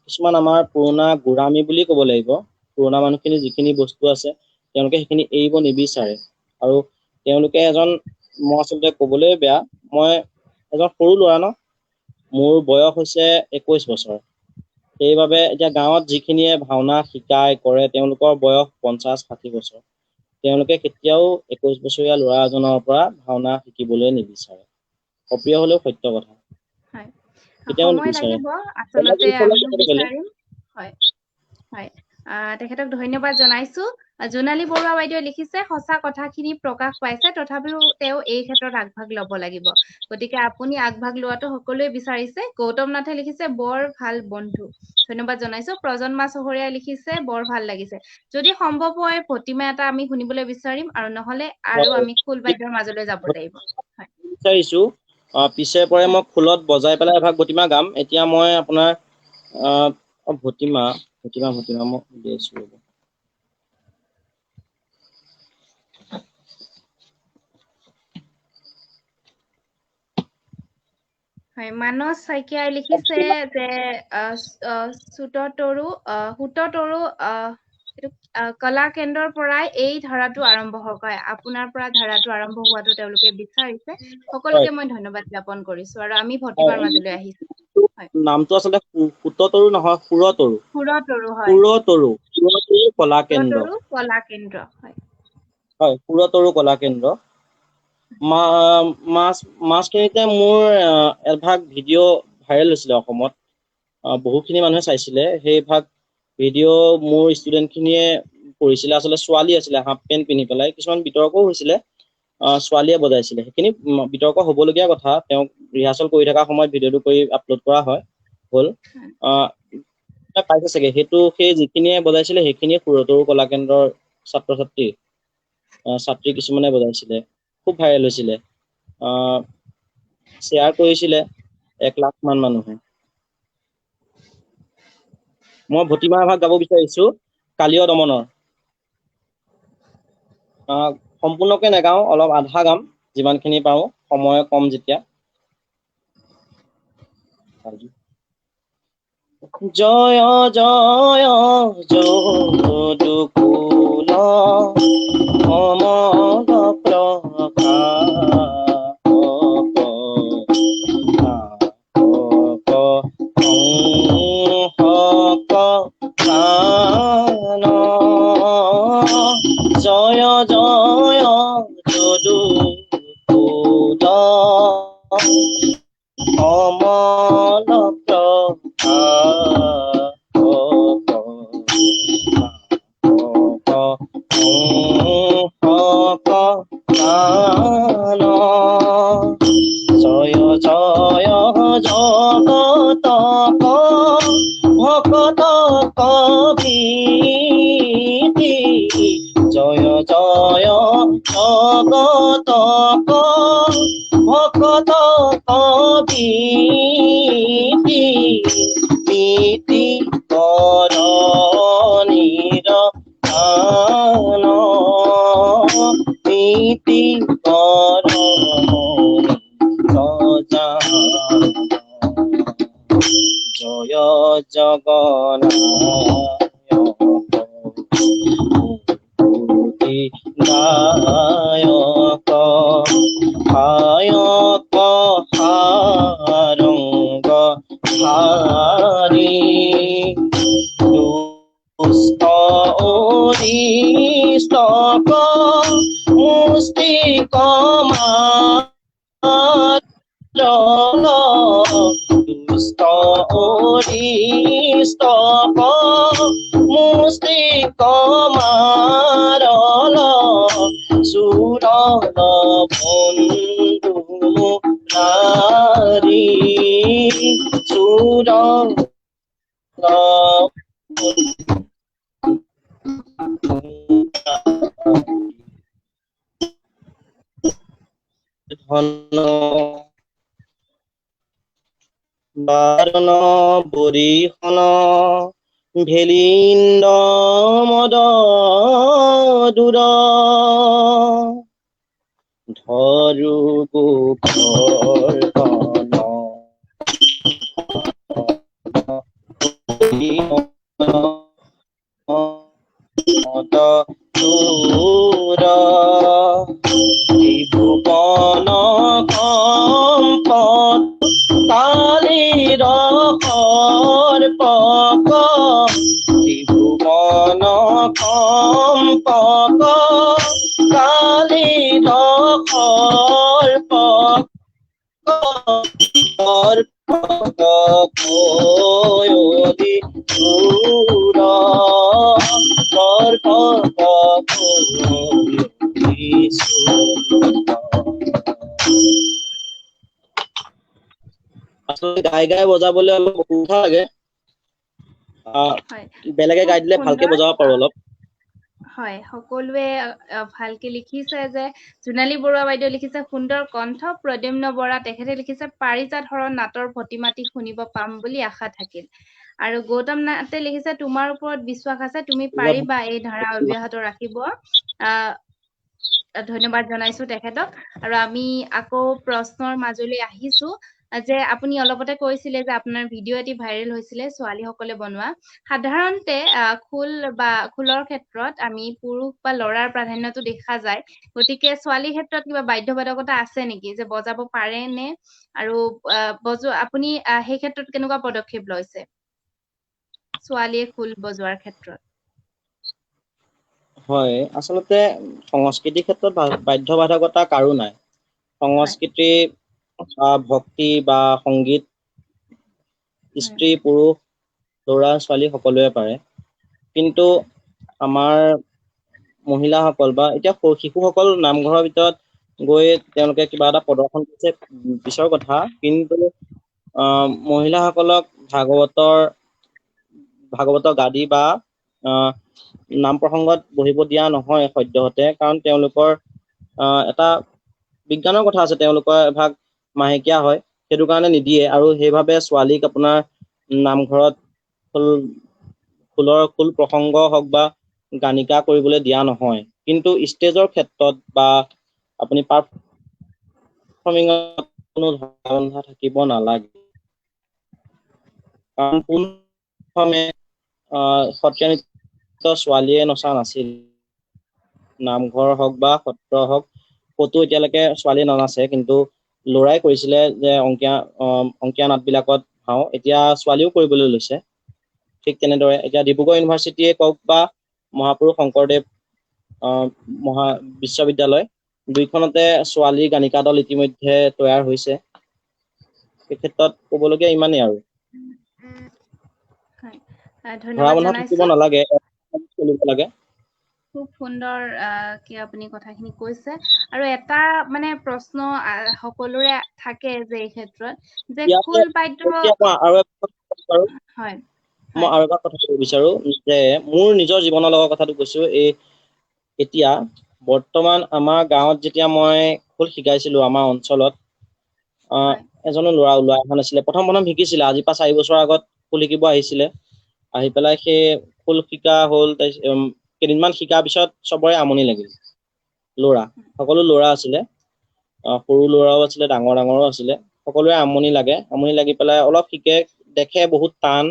কিছুমান আমাৰ পুৰণা গোড়ামী বুলি ক'ব লাগিব, পুৰণা মানুহখিনি যিখিনি বস্তু আছে তেওঁলোকে সেইখিনি এৰিব নিবিচাৰে। আৰু তেওঁলোকে মই আচলতে কবলৈ বেয়া, মই এজন সৰু ল'ৰা ন, মোৰ বয়স হৈছে 21 বছৰ। সেইবাবে এতিয়া গাঁৱত যিখিনিয়ে ভাওনা শিকায় কৰে, তেওঁলোকৰ বয়স 50-60 বছৰ। তেওঁলোকে কেতিয়াও 21 বছৰীয়া ল'ৰা এজনৰ পৰা ভাওনা শিকিবলৈ নিবিচাৰে। অপ্ৰিয় হলেও সত্য কথা। হয়, কেতিয়াও সময় নিবিচাৰে। লাগিব, বেলেগ আচলতে অঞ্চলত আমিও কথাটো বেলেগ। বিচাৰিম। হয়, হয়, তেখেতক ধন্যবাদ জনাইছো। জোনালী বৰুৱা বাইদেৱে লিখিছে, সঁচা কথাখিনি প্ৰকাশ পাইছে, তথাপিও তেওঁ এই ক্ষেত্ৰত আগভাগ ল'ব লাগিব। গতিকে আপুনি আগভাগ লোৱাটো সকলোৱে বিচাৰিছে। গৌতম নাথে লিখিছে, বৰ ভাল বন্ধু। ধন্যবাদ জনাইছো। প্ৰজন্মা চহৰীয়াই লিখিছে, বৰ ভাল লাগিছে। যদি সম্ভৱ হয় ভতিমা এটা আমি শুনিবলৈ বিচাৰিম, আৰু নহলে আৰু আমি খোল বাদ্যৰ মাজলৈ যাব লাগিব। হয়, বিচাৰিছো, পিছে পৰে মই খোলত বজাই পেলাই এভাগ ভটিমা গাম। এতিয়া মই আপোনাৰ ভটিমা মই দি আছো। হয়, মানস শইকীয়াই লিখিছে যে কলা কেন্দ্ৰৰ পৰাই এই ধাৰাটো আৰম্ভ হওক। হয়, আপোনাৰ পৰা ধাৰাটো আৰম্ভ হোৱাটো তেওঁলোকে বিচাৰিছে। হয়, সকলোকে মই ধন্যবাদ জ্ঞাপন কৰিছো, আৰু আমি হয়, ভতিমাৰ মাজলৈ আহিছো। হয়, নামটো আচলতে সুততৰু নহয়, সুৰতৰু। সুৰতৰু। হয়, সুৰতৰু কলা কেন্দ্ৰ। সুৰতৰু কলা কেন্দ্ৰ। হয়, হয়, সুৰতৰু কলা কেন্দ্ৰ। মাছখিনিতে মোৰ এভাগ ভিডিঅ' ভাইৰেল হৈছিলে অসমত। বহুখিনি মানুহে চাইছিলে। সেই ভাগ ভিডিঅ' মোৰ ষ্টুডেন্ট খিনিয়ে কৰিছিলে। আচলতে ছোৱালী আছিলে, হাফ পেন্ট পিন্ধি পেলাই। কিছুমান বিতৰ্কও হৈছিলে। ছোৱালীয়ে বজাইছিলে। সেইখিনি বিতৰ্ক হবলগীয়া কথা। তেওঁক ৰিহাৰ্চেল কৰি থকা সময়ত ভিডিঅ'টো কৰি আপলোড কৰা হ'ল। পাইছে চাগে, সেই যিখিনিয়ে বজাইছিলে সেইখিনিয়ে সুৰতৰু কলা কেন্দ্ৰৰ ছাত্ৰ ছাত্ৰী। ছাত্ৰী কিছুমানে বজাইছিলে, খুব ভাইৰেল হৈছিলে, শ্বেয়াৰ কৰিছিলে 1 লাখ মান মানুহে। মই ভতিমা ভাগ গাব বিচাৰিছো কালীয় দমনৰ। সম্পূৰ্ণকে নাগাওঁ, অলপ আধা গাম যিমানখিনি পাৰো, সময় কম যেতিয়া। জয় জয় যদুকুল কমল জয় জয় যদুকুল কমল জয় জয় জগত ভকত কবি জয় জয় জগত ভকত কবি নীতি কৰণীৰ গান নীতি জয় জগন্নাথ হায়ক হাৰংগ হাৰি দুষ্ট অৰিষ্টক মুষ্টিক দুষ্ট অৰিষ্টক মুষ্টিক মাৰল চূৰল বন্ধু নাৰী চূৰল ধন বাৰণ বৰিহন ভেলিন্দ মদ দূৰ ধৰু গোপৰ্ধন চূৰ ত্ৰিভুৱন সম্পদ কালীৰ সৰ্পক ত্ৰিভুৱন সম্পক কালীৰ সৰ্পক সৰ্পকয়দি চূৰ আচলতে গাই গাই বজাবলৈ অলপ অসুবিধা লাগে, বেলেগে গাই দিলে ভালকে বজাব পাৰো অলপ। হয়, সকলোৱে ভালকে লিখিছে যে জোনালী বৰুৱা বাইদেউ লিখিছে সুন্দৰ কণ্ঠ, প্ৰদ্যুম্ন বৰা তেখেতে লিখিছে পাৰিজাত হৰণ নাটৰ ভটিমাটি শুনিব পাম বুলি আশা থাকিল। আৰু গৌতম নাথে লিখিছে তোমাৰ ওপৰত বিশ্বাস আছে, তুমি পাৰিবা এই ধাৰা অব্যাহত ৰাখিব। ধন্যবাদ জনাইছো তেখেতক। আৰু আমি আকৌ প্ৰশ্নৰ মাজলৈ আহিছো যে আপুনি অলপতে কৈছিলে যে আপোনাৰ ভিডিঅ' এটি ভাইৰেল হৈছিলে ছোৱালীসকলে বনোৱা। সাধাৰণতে খোলৰ ক্ষেত্ৰত আমি পুৰুষ বা ল'ৰাৰ প্ৰাধান্যটো দেখা যায়, গতিকে ছোৱালীৰ ক্ষেত্ৰত কিবা বাধ্যবাধকতা আছে নেকি যে বজাব পাৰে নে? আৰু আপুনি সেই ক্ষেত্ৰত কেনেকুৱা পদক্ষেপ লৈছে ছোৱালীয়ে খোল বজোৱাৰ ক্ষেত্ৰত? হয়, আচলতে সংস্কৃতিৰ ক্ষেত্ৰত বাধ্যবাধকতা কাৰো নাই। সংস্কৃতি ভক্তি বা সংগীত স্ত্ৰী পুৰুষ ল'ৰা ছোৱালী সকলোৱে পাৰে, কিন্তু আমাৰ মহিলাসকল বা এতিয়া শিশুসকল নামঘৰৰ ভিতৰত গৈ তেওঁলোকে কিবা এটা প্ৰদৰ্শন কৰিছে পিছৰ কথা, কিন্তু মহিলাসকলক ভাগৱতৰ গাদী বা নাম প্ৰসংগত বহিব দিয়া নহয় সদ্যহতে, কাৰণ তেওঁলোকৰ এটা বিজ্ঞানৰ কথা আছে, তেওঁলোকৰ এভাগ মাহেকীয়া হয়, সেইটো কাৰণে নিদিয়ে। আৰু সেইভাৱে ছোৱালীক আপোনাৰ নামঘৰত খোল প্ৰসংগ হওক বা গানিকা কৰিবলৈ দিয়া নহয়। কিন্তু ষ্টেজৰ ক্ষেত্ৰত বা আপুনি পাৰফৰ্মিঙত কোনো ধৰা থাকিব নালাগে, কাৰণ পোনপ্ৰথমে সত্ৰীয়া নৃত্য ছোৱালীয়ে নচা নাছিল। নামঘৰ হওক বা সত্ৰ হওক ক'তো এতিয়ালৈকে ছোৱালী নানাচে, কিন্তু ল'ৰাই কৰিছিলে যে অংকীয়া নাটবিলাকত ভাও, এতিয়া ছোৱালীও কৰিবলৈ লৈছে। ঠিক তেনেদৰে এতিয়া ডিব্ৰুগড় ইউনিভাৰ্চিটিয়ে কওক বা মহাপুৰুষ শংকৰদেৱ বিশ্ববিদ্যালয়, দুইখনতে ছোৱালী গানিকা দল ইতিমধ্যে তৈয়াৰ হৈছে। এই ক্ষেত্ৰত ক'বলগীয়া ইমানেই আৰু। ধৰা ধন্যবাদ বন্ধা থাকিব জনাইছো। নালাগে, চলিব লাগে। খুব সুন্দৰ কি আপুনি কথাখিনি কৈছে। আৰু এটা মানে প্ৰশ্ন সকলোৰে থাকে যে এই ক্ষেত্ৰত যে খোল বাদ্য, হয় মই আৰু এটা কথা ক'ব বিচাৰো যে মোৰ নিজৰ জীৱনৰ লগৰ কথাটো কৈছো। এতিয়া বৰ্তমান আমাৰ গাঁৱত যেতিয়া মই খোল শিকাইছিলো আমাৰ অঞ্চলত, হয় এজনো ল'ৰা ওলাই অহা নাছিলে। প্ৰথম শিকিছিলে, আজিৰ পৰা 4 বছৰ আগত খোল শিকিব আহিছিলে। আহি পেলাই সেই খোল শিকা হ'ল, কেইদিনমান শিকাৰ পিছত চবৰে আমনি লাগিল। সকলো ল'ৰা আছিলে, সৰু ল'ৰাও আছিলে, ডাঙৰো আছিলে। সকলোৰে আমনি লাগে, আমনি লাগি পেলাই অলপ শিকে, দেখে বহুত টান,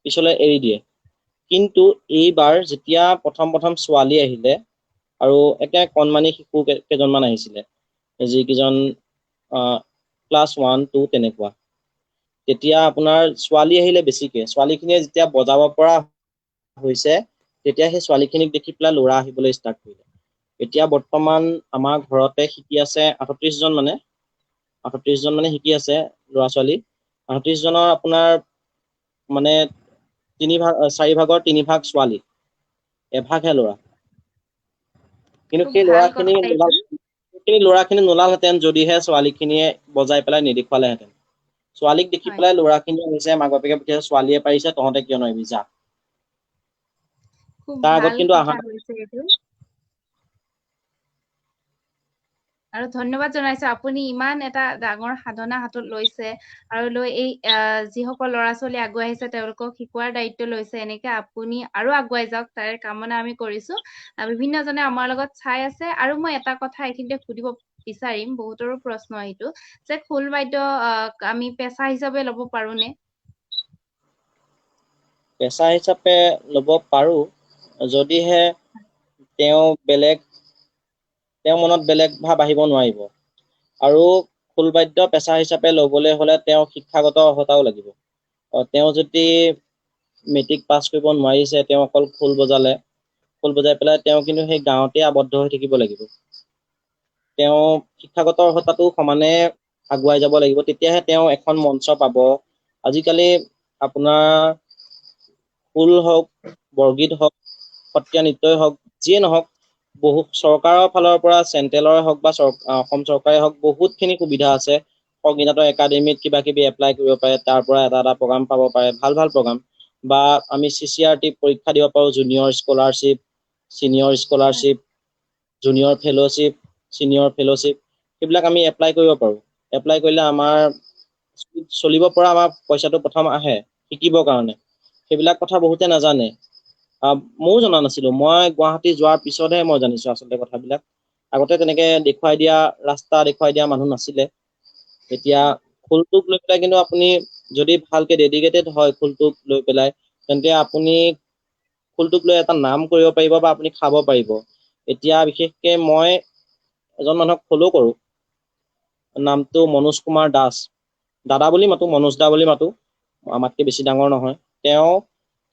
পিছলৈ এৰি দিয়ে। কিন্তু এইবাৰ যেতিয়া প্ৰথম ছোৱালী আহিলে আৰু একে কণমানি শিশু কেইজনমান আহিছিলে, যিকেইজন ক্লাছ 1, 2 তেনেকুৱা, তেতিয়া আপোনাৰ ছোৱালী আহিলে বেছিকে। ছোৱালীখিনিয়ে যেতিয়া বজাব পৰা হৈছে, তেতিয়া সেই ছোৱালীখিনিক দেখি পেলাই ল'ৰা আহিবলৈ ষ্টাৰ্ট কৰিলে। এতিয়া বৰ্তমান আমাৰ ঘৰতে শিকি আছে 38 জন মানে শিকি আছে ল'ৰা ছোৱালী। 38 জনৰ আপোনাৰ মানে 4 ভাগৰ 3 ভাগ ছোৱালী, এভাগহে ল'ৰা। কিন্তু খুব সেই ভাল কথা এইটো। ল'ৰাখিনি নোলালহেঁতেন যদিহে ছোৱালীখিনিয়ে বজাই পেলাই নেদেখুৱালেহেঁতেন। ছোৱালীক দেখি হয় পেলাই ল'ৰাখিনিয়ে হৈছে, মাক বাপেকে পঠিয়াইছে, ছোৱালীয়ে পাৰিছে তহঁতে কিয় নোৱাৰিবি যা। খুব তাৰ আগত ভাল কিন্তু কথা অহা হৈছে এইটো। আৰু ধন্যবাদ জনাইছো, আপুনি ইমান এটা ডাঙৰ সাধনা হাতত লৈছে আৰু লৈ এই যিসকল ল'ৰা ছোৱালী আগুৱাই আহিছে তেওঁলোকক শিকোৱাৰ দায়িত্ব লৈছে। এনেকে আপুনি আৰু আগুৱাই যাওক, তাৰে কামনা আমি কৰিছো। বিভিন্নজনে আমাৰ লগত চাই আছে। আৰু মই এটা কথা এইখিনিতে সুধিব বিচাৰিম, বহুতৰো প্ৰশ্ন এইটো যে খোল বাদ্য আমি পেচা হিচাপে ল'ব পাৰোনে? পেচা হিচাপে ল'ব পাৰো, যদিহে তেওঁৰ মনত বেলেগ ভাৱ আহিব নোৱাৰিব। আৰু খোল বাদ্য পেচা হিচাপে ল'বলৈ হ'লে তেওঁ শিক্ষাগত অৰ্হতাও লাগিব। তেওঁ যদি মেট্ৰিক পাছ কৰিব নোৱাৰিছে, তেওঁ অকল খোল বজাই পেলাই তেওঁ কিন্তু সেই গাঁৱতে আৱদ্ধ হৈ থাকিব লাগিব। তেওঁ শিক্ষাগত অৰ্হতাটো সমানে আগুৱাই যাব লাগিব, তেতিয়াহে তেওঁ এখন মঞ্চ পাব। আজিকালি আপোনাৰ খোল হওক, বৰগীত হওক, সত্ৰীয়া নৃত্যই হওক, যিয়ে নহওক, বহুত চৰকাৰৰ ফালৰ পৰা, চেন্ট্ৰেলৰে হওক বা অসম চৰকাৰে হওক, বহুতখিনি সুবিধা আছে। সংগীত একাডেমীত কিবা কিবি এপ্লাই কৰিব পাৰে, তাৰ পৰা এটা প্ৰগ্ৰাম পাব পাৰে, ভাল প্ৰগ্ৰাম। বা আমি CCRT পৰীক্ষা দিব পাৰো, junior scholarship, senior scholarship, junior fellowship, senior fellowship, সেইবিলাক আমি এপ্লাই কৰিব পাৰো। এপ্লাই কৰিলে আমাৰ চলিব পৰা আমাৰ পইচাটো প্ৰথম আহে শিকিবৰ কাৰণে। সেইবিলাক কথা বহুতে নাজানে। ময়ও জনা নাছিলো, মই গুৱাহাটী যোৱাৰ পিছতহে মই জানিছো আচলতে কথাবিলাক। আগতে তেনেকে দেখুৱাই দিয়া, ৰাস্তা দেখুৱাই দিয়া মানুহ নাছিলে। এতিয়া খোলটোক লৈ পেলাই কিন্তু আপুনি যদি ভালকে ডেডিকেটেড হয় খোলটোক লৈ পেলাই, তেন্তে আপুনি খোলটোক লৈ এটা নাম কৰিব পাৰিব বা আপুনি খাব পাৰিব। এতিয়া বিশেষকে মই এজন মানুহক ফ'ল' কৰো, নামটো মনোজ কুমাৰ দাস। দাদা বুলি মাতো, মনোজ দা বুলি মাতো, আমাতকে বেছি ডাঙৰ নহয়। তেওঁ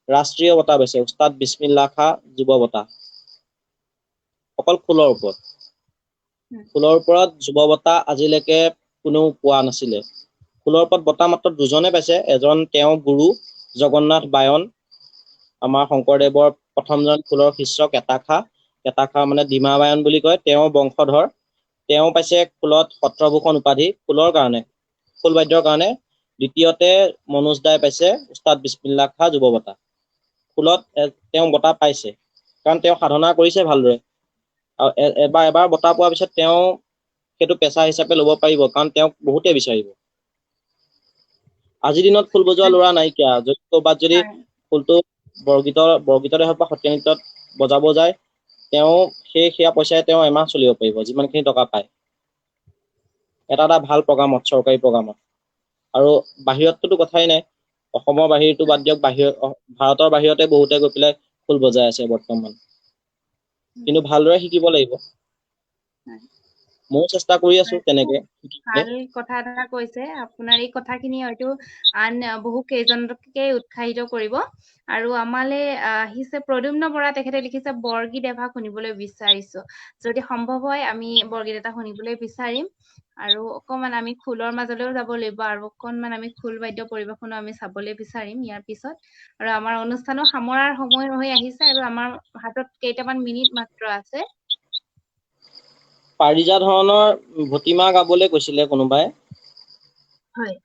ৰাষ্ট্ৰীয় বঁটা পাইছে, উস্তাদ বিছমিল্লা খাঁ যুৱ বঁটা, অকল খোলৰ ওপৰত। খোলৰ ওপৰত যুৱ বঁটা আজিলৈকে কোনেও পোৱা নাছিলে। খোলৰ ওপৰত বঁটা মাত্ৰ 2জনে পাইছে। এজন তেওঁ গুৰু জগন্নাথ বায়ন, আমাৰ শংকৰদেৱৰ প্ৰথমজন খোলৰ শিষ্য কেতাখা মানে ডিমা বায়ন বুলি কয়, তেওঁৰ বংশধৰ। তেওঁ পাইছে খোলত সত্ৰভূষণ উপাধি খোলৰ কাৰণে, খোল বাদ্যৰ কাৰণে। দ্বিতীয়তে মনোজ দাই পাইছে উস্তাদ বিছমিল্লা খাঁ যুৱ বঁটা। ফুলত তেওঁ বঁটা পাইছে, কাৰণ তেওঁ সাধনা কৰিছে ভালদৰে। আৰু এবাৰ বঁটা পোৱাৰ পিছত তেওঁ সেইটো পেচা হিচাপে ল'ব পাৰিব, কাৰণ তেওঁক বহুতে বিচাৰিব। আজিৰ দিনত খোল বজোৱা ল'ৰা নাইকিয়া। যদি ক'ৰবাত যদি হয় খোলটো বৰগীততে হওক বা সত্ৰীয়া নৃত্যত বজাব যায়, তেওঁ সেয়া পইচাৰে তেওঁ এমাহ চলিব পাৰিব, যিমানখিনি টকা পায় এটা ভাল প্ৰগ্ৰামত, চৰকাৰী প্ৰগ্ৰামত। আৰু বাহিৰততো কথাই নাই, অসমৰ বাহিৰতো বাদ দিয়ক, ভাৰতৰ বাহিৰতে বহুতে গৈ পেলাই খোল বজাই আছে বৰ্তমান। কিন্তু ভালদৰে শিকিব লাগিব। ময়ো চেষ্টা কৰি আছো তেনেকে। ভাল কথা এটা কৈছে। আপোনাৰ এই কথাখিনি হয়তো আন বহু কেইজনকে উৎসাহিত কৰিব। আৰু আমালে আহিছে প্ৰদ্যুম্ন বৰা, তেখেতে লিখিছে বৰগীত এভাগ শুনিবলৈ বিচাৰিছো। যদি সম্ভৱ হয় আমি বৰগীত এটা শুনিবলৈ বিচাৰিম। আৰু অকমান আমি খোলৰ মাজলৈও যাব লাগিব, আৰু অকনমান আমি খোল বাদ্য পৰিবেশনো আমি চাবলৈ বিচাৰিম ইয়াৰ পিছত। আৰু আমাৰ অনুষ্ঠানো সামৰাৰ সময় হৈ আহিছে, আৰু আমাৰ হাতত কেইটামান মিনিট মাত্ৰ আছে। পাৰিজা ধৰণৰ ভটিমা গাবলৈ কৈছিলে কোনোবাই। হয়,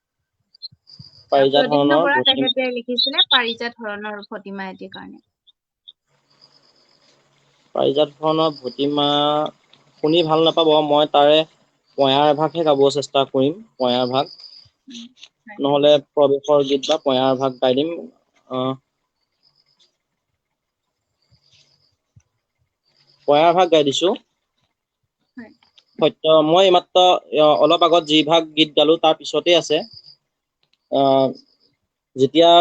পাৰিজা প্ৰদ্যুম্ন ধৰণৰ বৰা ভটিমা, তেখেতে লিখিছিলে পাৰিজাত ধৰণৰ ভটিমা এটিৰ কাৰণে। পাৰিজাত ধৰণৰ ভটিমা শুনি ভাল নাপাব, মই তাৰে পয়াৰ এভাগহে গাব চেষ্টা কৰিম, পয়াৰ ভাগ। নহলে প্ৰৱেশৰ গীত বা পয়াৰ ভাগ গাই দিম। পয়াৰ ভাগ গাই দিছো। হয়। সত্য, মই এইমাত্ৰ অলপ আগত যি ভাগ গীত গালো তাৰ পিছতে আছে। যেতিয়া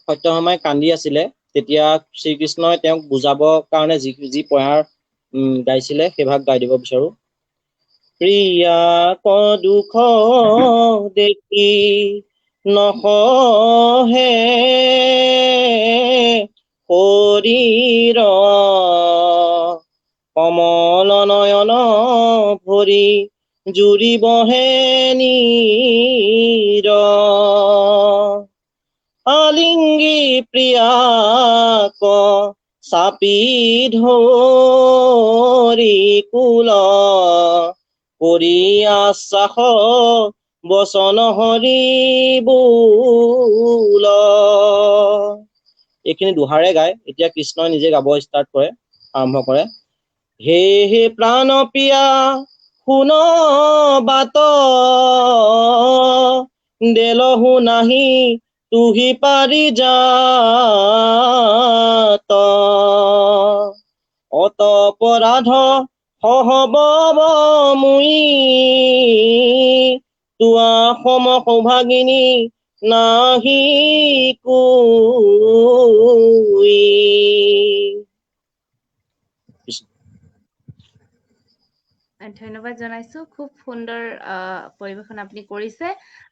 সত্যভামাই কান্দি আছিলে, তেতিয়া শ্ৰীকৃষ্ণই তেওঁক বুজাবৰ কাৰণে যি পয়াৰ গাইছিলে, সেই ভাগ গাই দিব বিচাৰো। প্ৰিয়াক দুখ দেখি নসহে শৰীৰ কমল নয়ন ভৰি জুৰিবহে নীৰ আলিংগী প্ৰিয়াক চাপি ধৰি কুল কৰি আশ্বাস বচন হৰি বোল। এইখিনি দোহাৰে গায়। এতিয়া কৃষ্ণই নিজে গাব ষ্টাৰ্ট কৰে, আৰম্ভ কৰে। হে প্ৰাণ প্ৰিয়া শুন বাত, দেলহু নাহি তুহি পাৰিজাত, অতপৰাধ সহব মুই তোৱা সম সৌভাগিনী নাহি কুই। ধন্যবাদ জনাইছো। খুব সুন্দৰ পৰিবেশন আপুনি কৰিছে।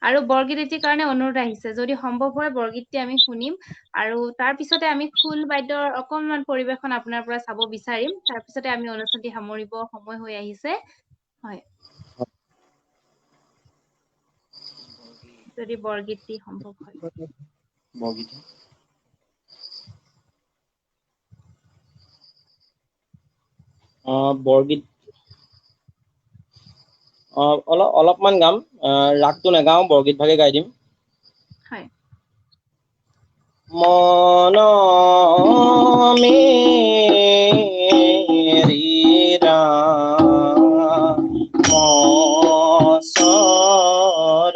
আৰু বৰগীত এটিৰ কাৰণে অনুৰোধ আহিছে, যদি সম্ভৱ হয় বৰগীতটি আমি শুনিম, আৰু তাৰ পিছতে আমি খোল বাদ্যৰ অকনমান পৰিবেশন আপোনাৰ পৰা চাব বিচাৰিম। তাৰ পিছতে আমি অনুষ্ঠানটি সামৰিব সময় হৈ আহিছে। হয়, যদি বৰগীতটি সম্ভৱ হয়। বৰগীত বৰগীত অলপমান গাম, ৰাগটো নাগাওঁ, বৰগীত ভাগে গাই দিম। হয়। মন মেৰি ৰাম চৰ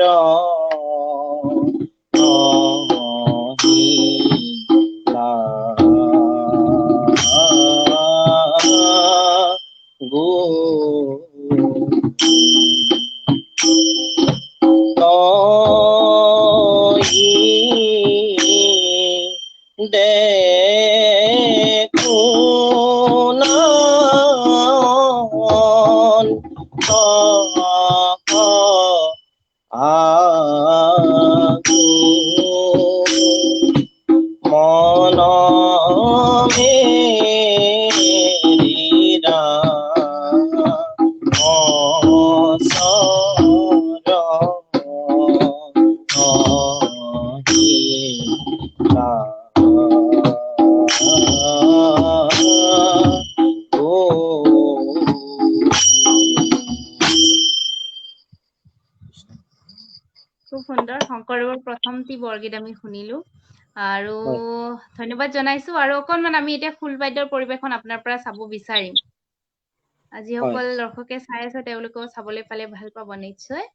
খুব সুন্দৰ। শংকৰদেৱৰ প্ৰথমটি বৰগীত আমি শুনিলো। আৰু হয় ধন্যবাদ জনাইছো আৰু অকনমান আমি এতিয়া ফুলবাদ্যৰ পৰিৱেশন আপোনাৰ পৰা চাব বিচাৰিম হয় যিসকল দৰ্শকে চাই আছে তেওঁলোকেও চাবলৈ পালে ভাল পাব নিশ্চয়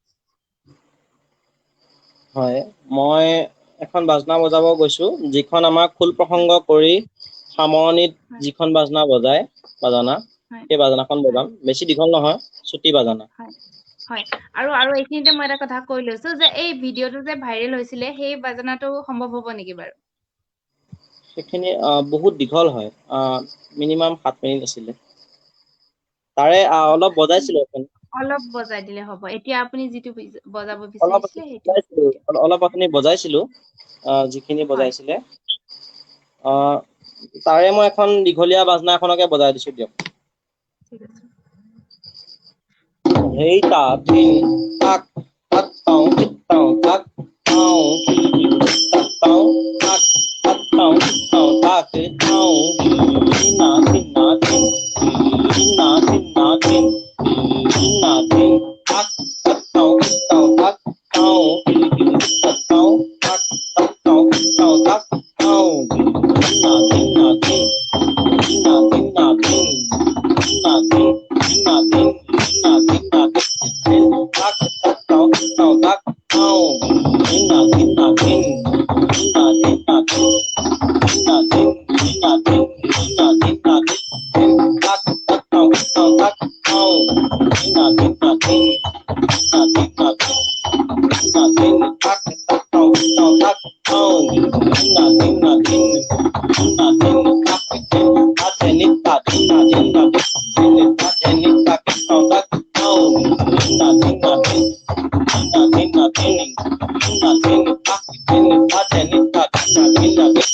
হয় মই এখন বাজনা বজাব গৈছো যিখন আমাৰ খোল প্ৰসংগ কৰি সামৰণিত হয় যিখন বাজনা বজায় বাজনা হয় সেই বাজনাখন হয় বজাম বেছি দীঘল নহয় ছুটি বাজনা হয় হয় আৰু এইখিনিতে মই এটা কথা কৈ লৈছো যে এই ভিডিঅ'টো যে ভাইৰেল হৈছিলে সেই বাজনাটো সম্ভৱ হ'ব নেকি বাৰু সেইখিনি বহুত দীঘল হয় মিনিমাম 7 মিনিট আছিলে তাৰে অলপ বজাইছিলো এখন অলপ বজাই দিলে হ'ব এতিয়া আপুনি যিটো বজাব অলপ বিচাৰিছিলে সেইটো বজাইছিলো অলপ আপুনি বজাইছিলো যিখিনি হয় বজাইছিলে তাৰে মই এখন দীঘলীয়া বাজনা এখনকে বজাই দিছো দিয়ক ঠিক আছে হেই তা দিন তাক তাক তাও তাও তাক তাও তাক তাও তাক তাক তাও তাও তাক তাও না দিন না দিন না দিন না দিন না দিন তাক তাক তাও তাও তাক তাও তাক তাও তাক তাক তাও তাও তাক তাও না দিন না দিন na din na din na din na din na din na din tak tak tau tau tak tau na din na din na din na din na din na din na din na din tak tak tau tau tak tau na din na din na din na din na din tak tak tau tau tak tau na din na din na din tak Atenik tak na din na din atenik tak tau tak tau na din na din na din na din na din tak atenik tak na din na din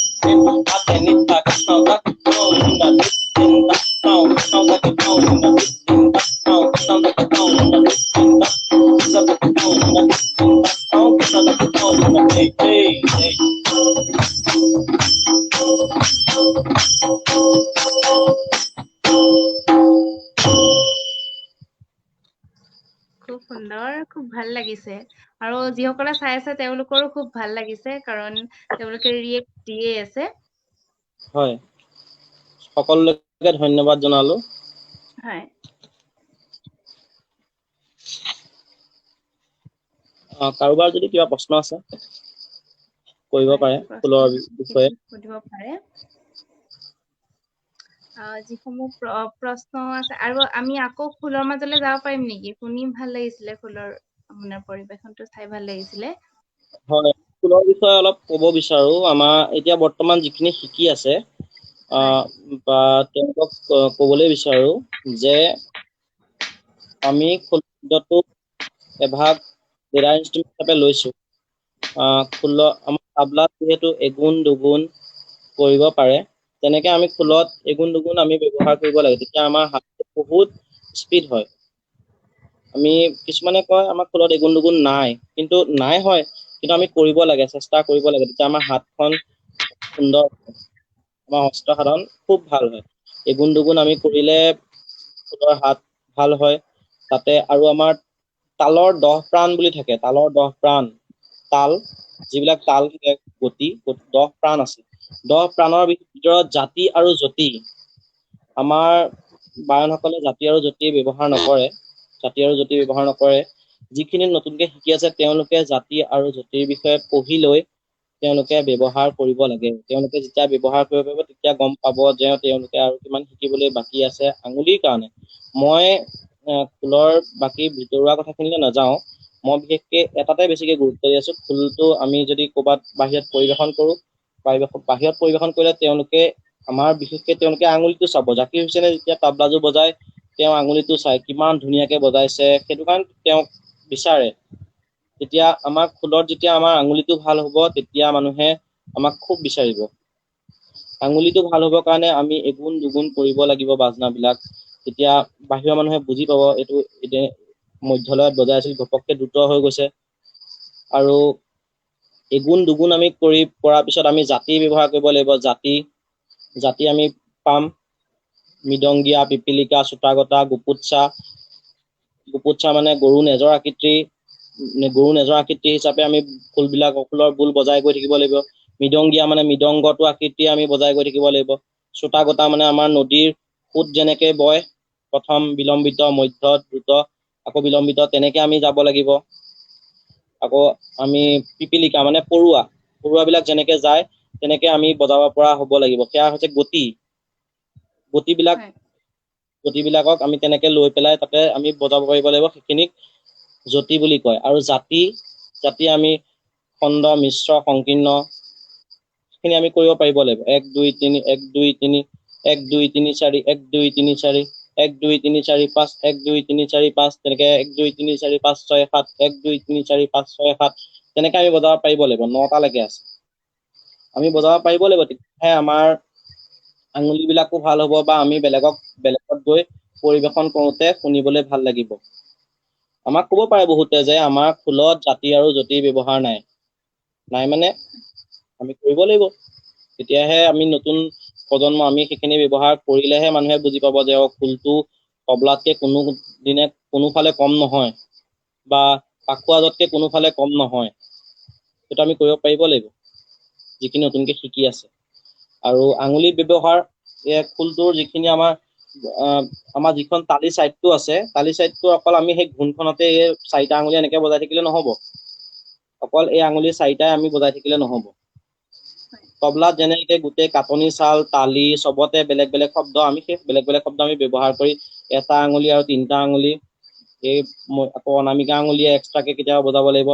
atenik tak tau tak tau na din tak tau tau tak tau na din tak tau tau tak tau na din tak sa tak tau na din tak tau sa tak tau na hey hey hey খুব সুন্দৰ খুব ভাল লাগিছে আৰু যিসকলে চাই আছে তেওঁলোকৰো খুব ভাল লাগিছে কাৰণ তেওঁলোকে ৰিয়েক্ট দিয়ে আছে হয় সকলোকে ধন্যবাদ জনালো হয় কাৰোবাৰ যদি কিবা প্ৰশ্ন আছে কৰিব হয় পাৰে প্ৰশ্ন ফুলৰ বিষয়ে সুধিব পাৰে যিসমূহ প্ৰশ্ন আছে আৰু আমি আকৌ ফুলৰ মাজলৈ যাব পাৰিম নেকি শুনি ভাল লাগিছিলে ফুলৰ আপোনাৰ পৰিবেশনটো চাই ভাল লাগিছিলে হয় ফুলৰ বিষয়ে অলপ ক'ব বিচাৰো আমাৰ এতিয়া বৰ্তমান যিখিনি শিকি আছে হয় বা তেওঁলোকক ক'বলৈ বিচাৰো যে আমি ফুলটো এভাগ ইনষ্ট্ৰুমেণ্ট হিচাপে লৈছো ফুল আমাৰ তাবলাত যিহেতু এগুণ দুগুণ কৰিব পাৰে তেনেকে আমি ফুলত এগুণ দুগুণ আমি ব্যৱহাৰ কৰিব লাগে তেতিয়া আমাৰ হাতটো বহুত স্পীড হয় আমি কিছুমানে কয় আমাৰ ফুলত এগুণ দুগুণ নাই কিন্তু নাই হয় কিন্তু আমি কৰিব লাগে চেষ্টা কৰিব লাগে তেতিয়া আমাৰ হাতখন সুন্দৰ আমাৰ হস্ত সাধন খুব ভাল হয় এগুণ দুগুণ আমি কৰিলে ফুলৰ হাত ভাল হয় তাতে আৰু আমাৰ তালৰ 10 প্ৰাণ বুলি থাকে তালৰ 10 প্ৰাণ তাল যিবিলাক তাল থাকে গতি 10 প্ৰাণ আছে 10 প্ৰাণৰ ভিতৰত জাতি আৰু জ্যোতি আমাৰ বায়নসকলে জাতি আৰু জ্যোতি ব্যৱহাৰ নকৰে জাতি আৰু জ্যোতি ব্যৱহাৰ নকৰে যিখিনি নতুনকে শিকি আছে তেওঁলোকে জাতি আৰু জ্যোতিৰ বিষয়ে পঢ়ি লৈ তেওঁলোকে ব্যৱহাৰ কৰিব লাগে তেওঁলোকে যেতিয়া ব্যৱহাৰ কৰিব পাৰিব তেতিয়া গম পাব যে তেওঁলোকে আৰু কিমান শিকিবলৈ বাকী আছে আঙুলিৰ কাৰণে মই ফুলৰ বাকী ভিতৰুৱা কথাখিনিলে নাযাওঁ মই বিশেষকে এটাতে বেছিকে গুৰুত্ব দি আছো ফুলটো আমি যদি ক'ৰবাত বাহিৰত পৰিৱেশন কৰো বাহিৰত পৰিৱেশন কৰিলে তেওঁলোকে আমাৰ বিশেষকে তেওঁলোকে আঙুলিটো চাব জাকিৰ হুছেইনে যেতিয়া তাবলাযোৰ বজাই তেওঁ আঙুলিটো চাই কিমান ধুনীয়াকে বজাইছে সেইটো কাৰণে তেওঁক বিচাৰে তেতিয়া আমাৰ ফুলত যেতিয়া আমাৰ আঙুলিটো ভাল হ'ব তেতিয়া মানুহে আমাক খুব বিচাৰিব আঙুলিটো ভাল হ'বৰ কাৰণে আমি এগুণ দুগুণ কৰিব লাগিব বাজনাবিলাক তেতিয়া বাহিৰৰ মানুহে বুজি পাব এইটো এতিয়া মধ্যলয়ত বজাই আছিল ঘপককে দ্ৰুত হৈ গৈছে আৰু এগুণ দুগুণ আমি কৰাৰ পিছত আমি জাতি ব্যৱহাৰ কৰিব লাগিব জাতি আমি পাম মৃদংগীয়া পিপিলিকা চুটাগটা গুপুচ্ছা মানে গৰু নেজৰ আকৃতি হিচাপে আমি ফুলৰ বুল বজাই গৈ থাকিব লাগিব মৃদংগীয়া মানে মৃদংগটো আকৃতি আমি বজাই গৈ থাকিব লাগিব। শ্ৰোতা গোটা মানে আমাৰ নদীৰ সোঁত যেনেকে বয়, প্ৰথম বিলম্বিত, মধ্য, দ্ৰুত, আকৌ বিলম্বিত, তেনেকে আমি যাব লাগিব। আকৌ আমি পিপিলিকা মানে পৰুৱাবিলাক যেনেকে যায় তেনেকে আমি বজাব পৰা হ'ব লাগিব। সেয়া হৈছে গতিবিলাকক আমি তেনেকে লৈ পেলাই তাতে আমি বজাব পাৰিব লাগিব। সেইখিনিক যতি বুলি কয়। আৰু জাতি আমি খণ্ড, মিশ্ৰ, সংকীৰ্ণ সেইখিনি আমি কৰিব পাৰিব লাগিব। 1 2 3 1 2 3 1 2 3 4 1 2 3 4 1 2 3 4 5 1 2 3 4 5 তেনেকে 1 2 3 4 5 6 7 1 2 3 4 5 6 7 তেনেকে আমি বজাব পাৰিব লাগিব। 9টা লৈকে আছে আমি বজাব পাৰিব লাগিব। তেতিয়াহে আমাৰ আঙুলিবিলাকো ভাল হ'ব বা আমি বেলেগত গৈ পৰিবেশন কৰোঁতে শুনিবলৈ ভাল লাগিব। আমাক ক'ব পাৰে বহুতে যে আমাৰ খোলত জাতি আৰু যতি ব্যৱহাৰ নাই মানে আমি কৰিব লাগিব। তেতিয়াহে আমি নতুন প্ৰজন্ম আমি সেইখিনি ব্যৱহাৰ কৰিলেহে মানুহে বুজি পাব যে খোলটো তবলাতকে কোনোফালে কম নহয় বা পাখোৱাজতকে কোনোফালে কম নহয়। সেইটো আমি কৰিব পাৰিব লাগিব যিখিনি নতুনকে শিকি আছে। আৰু আঙুলিৰ ব্যৱহাৰ খোলটোৰ যিখিনি আমাৰ যিখন তালি চাইডটো আছে, তালি চাইডটো অকল আমি সেই ঘূনখনতে এই 4টা আঙুলি এনেকে বজাই থাকিলে নহ'ব। অকল এই আঙুলি 4টাই আমি বজাই থাকিলে নহ'ব। তবলাত যেনেকে গোটেই কাটনি চাল, তালি চবতে বেলেগ বেলেগ শব্দ আমি সেই বেলেগ বেলেগ শব্দ আমি ব্যৱহাৰ কৰি 1টা আঙুলি আৰু 3টা আঙুলি আকৌ অনামিকা আঙুলিয়ে এক্সট্ৰাকে কেতিয়াবা বজাব লাগিব।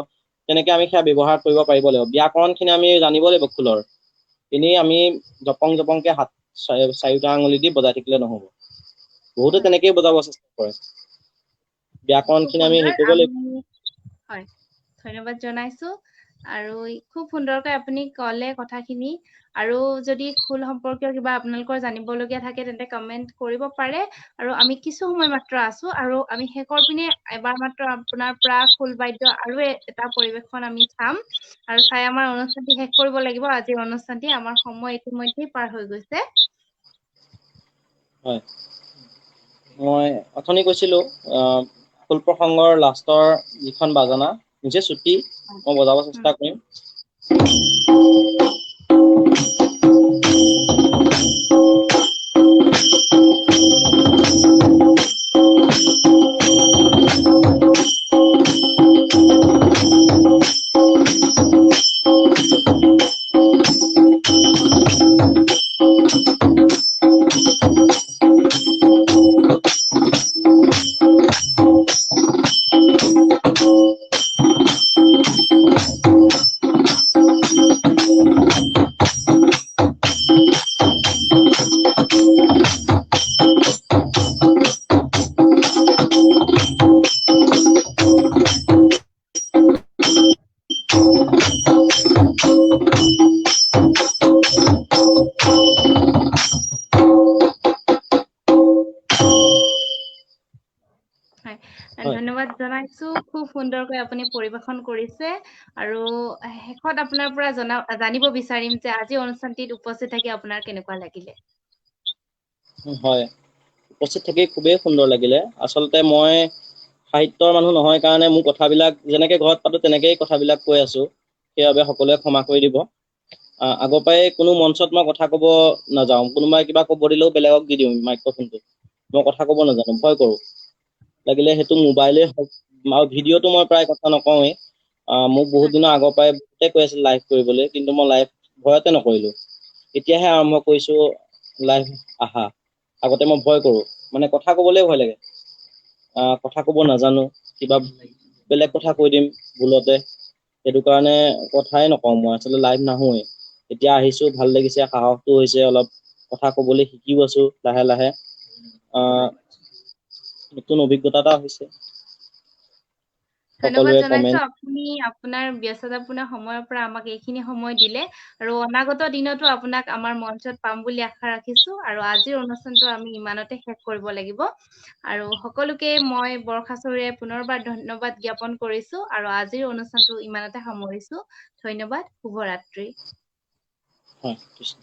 তেনেকে আমি সেয়া ব্যৱহাৰ কৰিব পাৰিব লাগিব। ব্যাকৰণখিনি আমি জানিব লাগিব খোলৰ। এনেই আমি জপংকে হাত 4টা আঙুলি দি বজাই থাকিলে নহ'ব। বহুতে তেনেকেই বজাব চেষ্টা কৰে। ব্যাকৰণখিনি আমি হেৰি কৰিব লাগিব। হয়, ধন্যবাদ জনাইছো। আৰু খুব সুন্দৰকৈ আপুনি ক'লে কথাখিনি। আৰু যদি খোল সম্পৰ্কীয় কিবা আপোনালোকৰ জানিবলগীয়া থাকে তেন্তে কমেণ্ট কৰিব পাৰে। আৰু আমি কিছু সময় মাত্ৰ আছো আৰু আমি শেষৰ পিনে এবাৰ মাত্ৰ আপোনাৰ পৰা খোল বাদ্য আৰু এটা পৰিৱেশন আমি চাম আৰু চাই আমাৰ অনুষ্ঠানটি শেষ কৰিব লাগিব। আজিৰ অনুষ্ঠানটি আমাৰ সময় ইতিমধ্যেই পাৰ হৈ গৈছে। হয়, মই অথনি কৈছিলো খোল প্ৰসংগৰ লাষ্টৰ যিখন বাজনা নিজে ছুটি মই বজাব চেষ্টা কৰিম। ধন্যবাদ জনাইছো। খুব সুন্দৰকৈ আপুনি পৰিৱেশন কৰিছে আৰু শেষত আপোনাৰ পৰা জানিব বিচাৰিম যে আজি অনুষ্ঠানটিত উপস্থিত থাকি আপোনাৰ কেনেকুৱা লাগিলে? হয়, উপস্থিত থাকি খুবেই সুন্দৰ লাগিলে। আচলতে মই সাহিত্যৰ মানুহ নহয় কাৰণে মোৰ কথাবিলাক যেনেকে ঘৰত পাতো তেনেকেই কথাবিলাক কৈ আছো। সেইবাবে সকলোৱে ক্ষমা কৰি দিব। আগৰ পৰাই কোনো মঞ্চত মই কথা কব নাযাওঁ। কোনোবাই কিবা কব দিলেও বেলেগক দি দিওঁ মাইক্ৰফোনটো। মই কথা কব নাজানো, ভয় কৰো। লাগিলে সেইটো মোবাইলে হওক আৰু ভিডিঅ'টো মই প্ৰায় কথা নকওঁৱেই। মোক বহুত দিনৰ আগৰ পৰাই বহুতে কৈ আছিল লাইভ কৰিবলৈ, কিন্তু মই লাইভ ভয়তে নকৰিলো। এতিয়াহে আৰম্ভ কৰিছো লাইভ আহা। আগতে মই ভয় কৰো, মানে কথা কবলে ভয় লাগে। কথা কব নাজানো, কিবা বেলেগ কথা কৈ দিম ভুলতে। সেইটো কাৰণে কথাই নকওঁ মই, আচলতে লাইভ নাহোৱেই। এতিয়া আহিছো, ভাল লাগিছে, সাহসটো হৈছে, অলপ কথা কবলৈ শিকিও আছো লাহে লাহে। নতুন অভিজ্ঞতা এটা হৈছে। ধন্যবাদ সকলোৱে জনাইছো। কমেণ্ট আপুনি আপোনাৰ ব্যস্ততাপূৰ্ণ সময়ৰ পৰা আমাক এইখিনি সময় দিলে আৰু অনাগত দিনতো আপোনাক আমাৰ মঞ্চত পাম বুলি আশা ৰাখিছো। আৰু আজিৰ অনুষ্ঠানটো আমি ইমানতে শেষ কৰিব লাগিব। আৰু সকলোকে মই বৰ্ষা চৌধুৰীয়ে পুনৰবাৰ ধন্যবাদ জ্ঞাপন কৰিছো আৰু আজিৰ অনুষ্ঠানটো ইমানতে সামৰিছো। ধন্যবাদ, শুভৰাত্ৰি। হয়, কৃষ্ণ।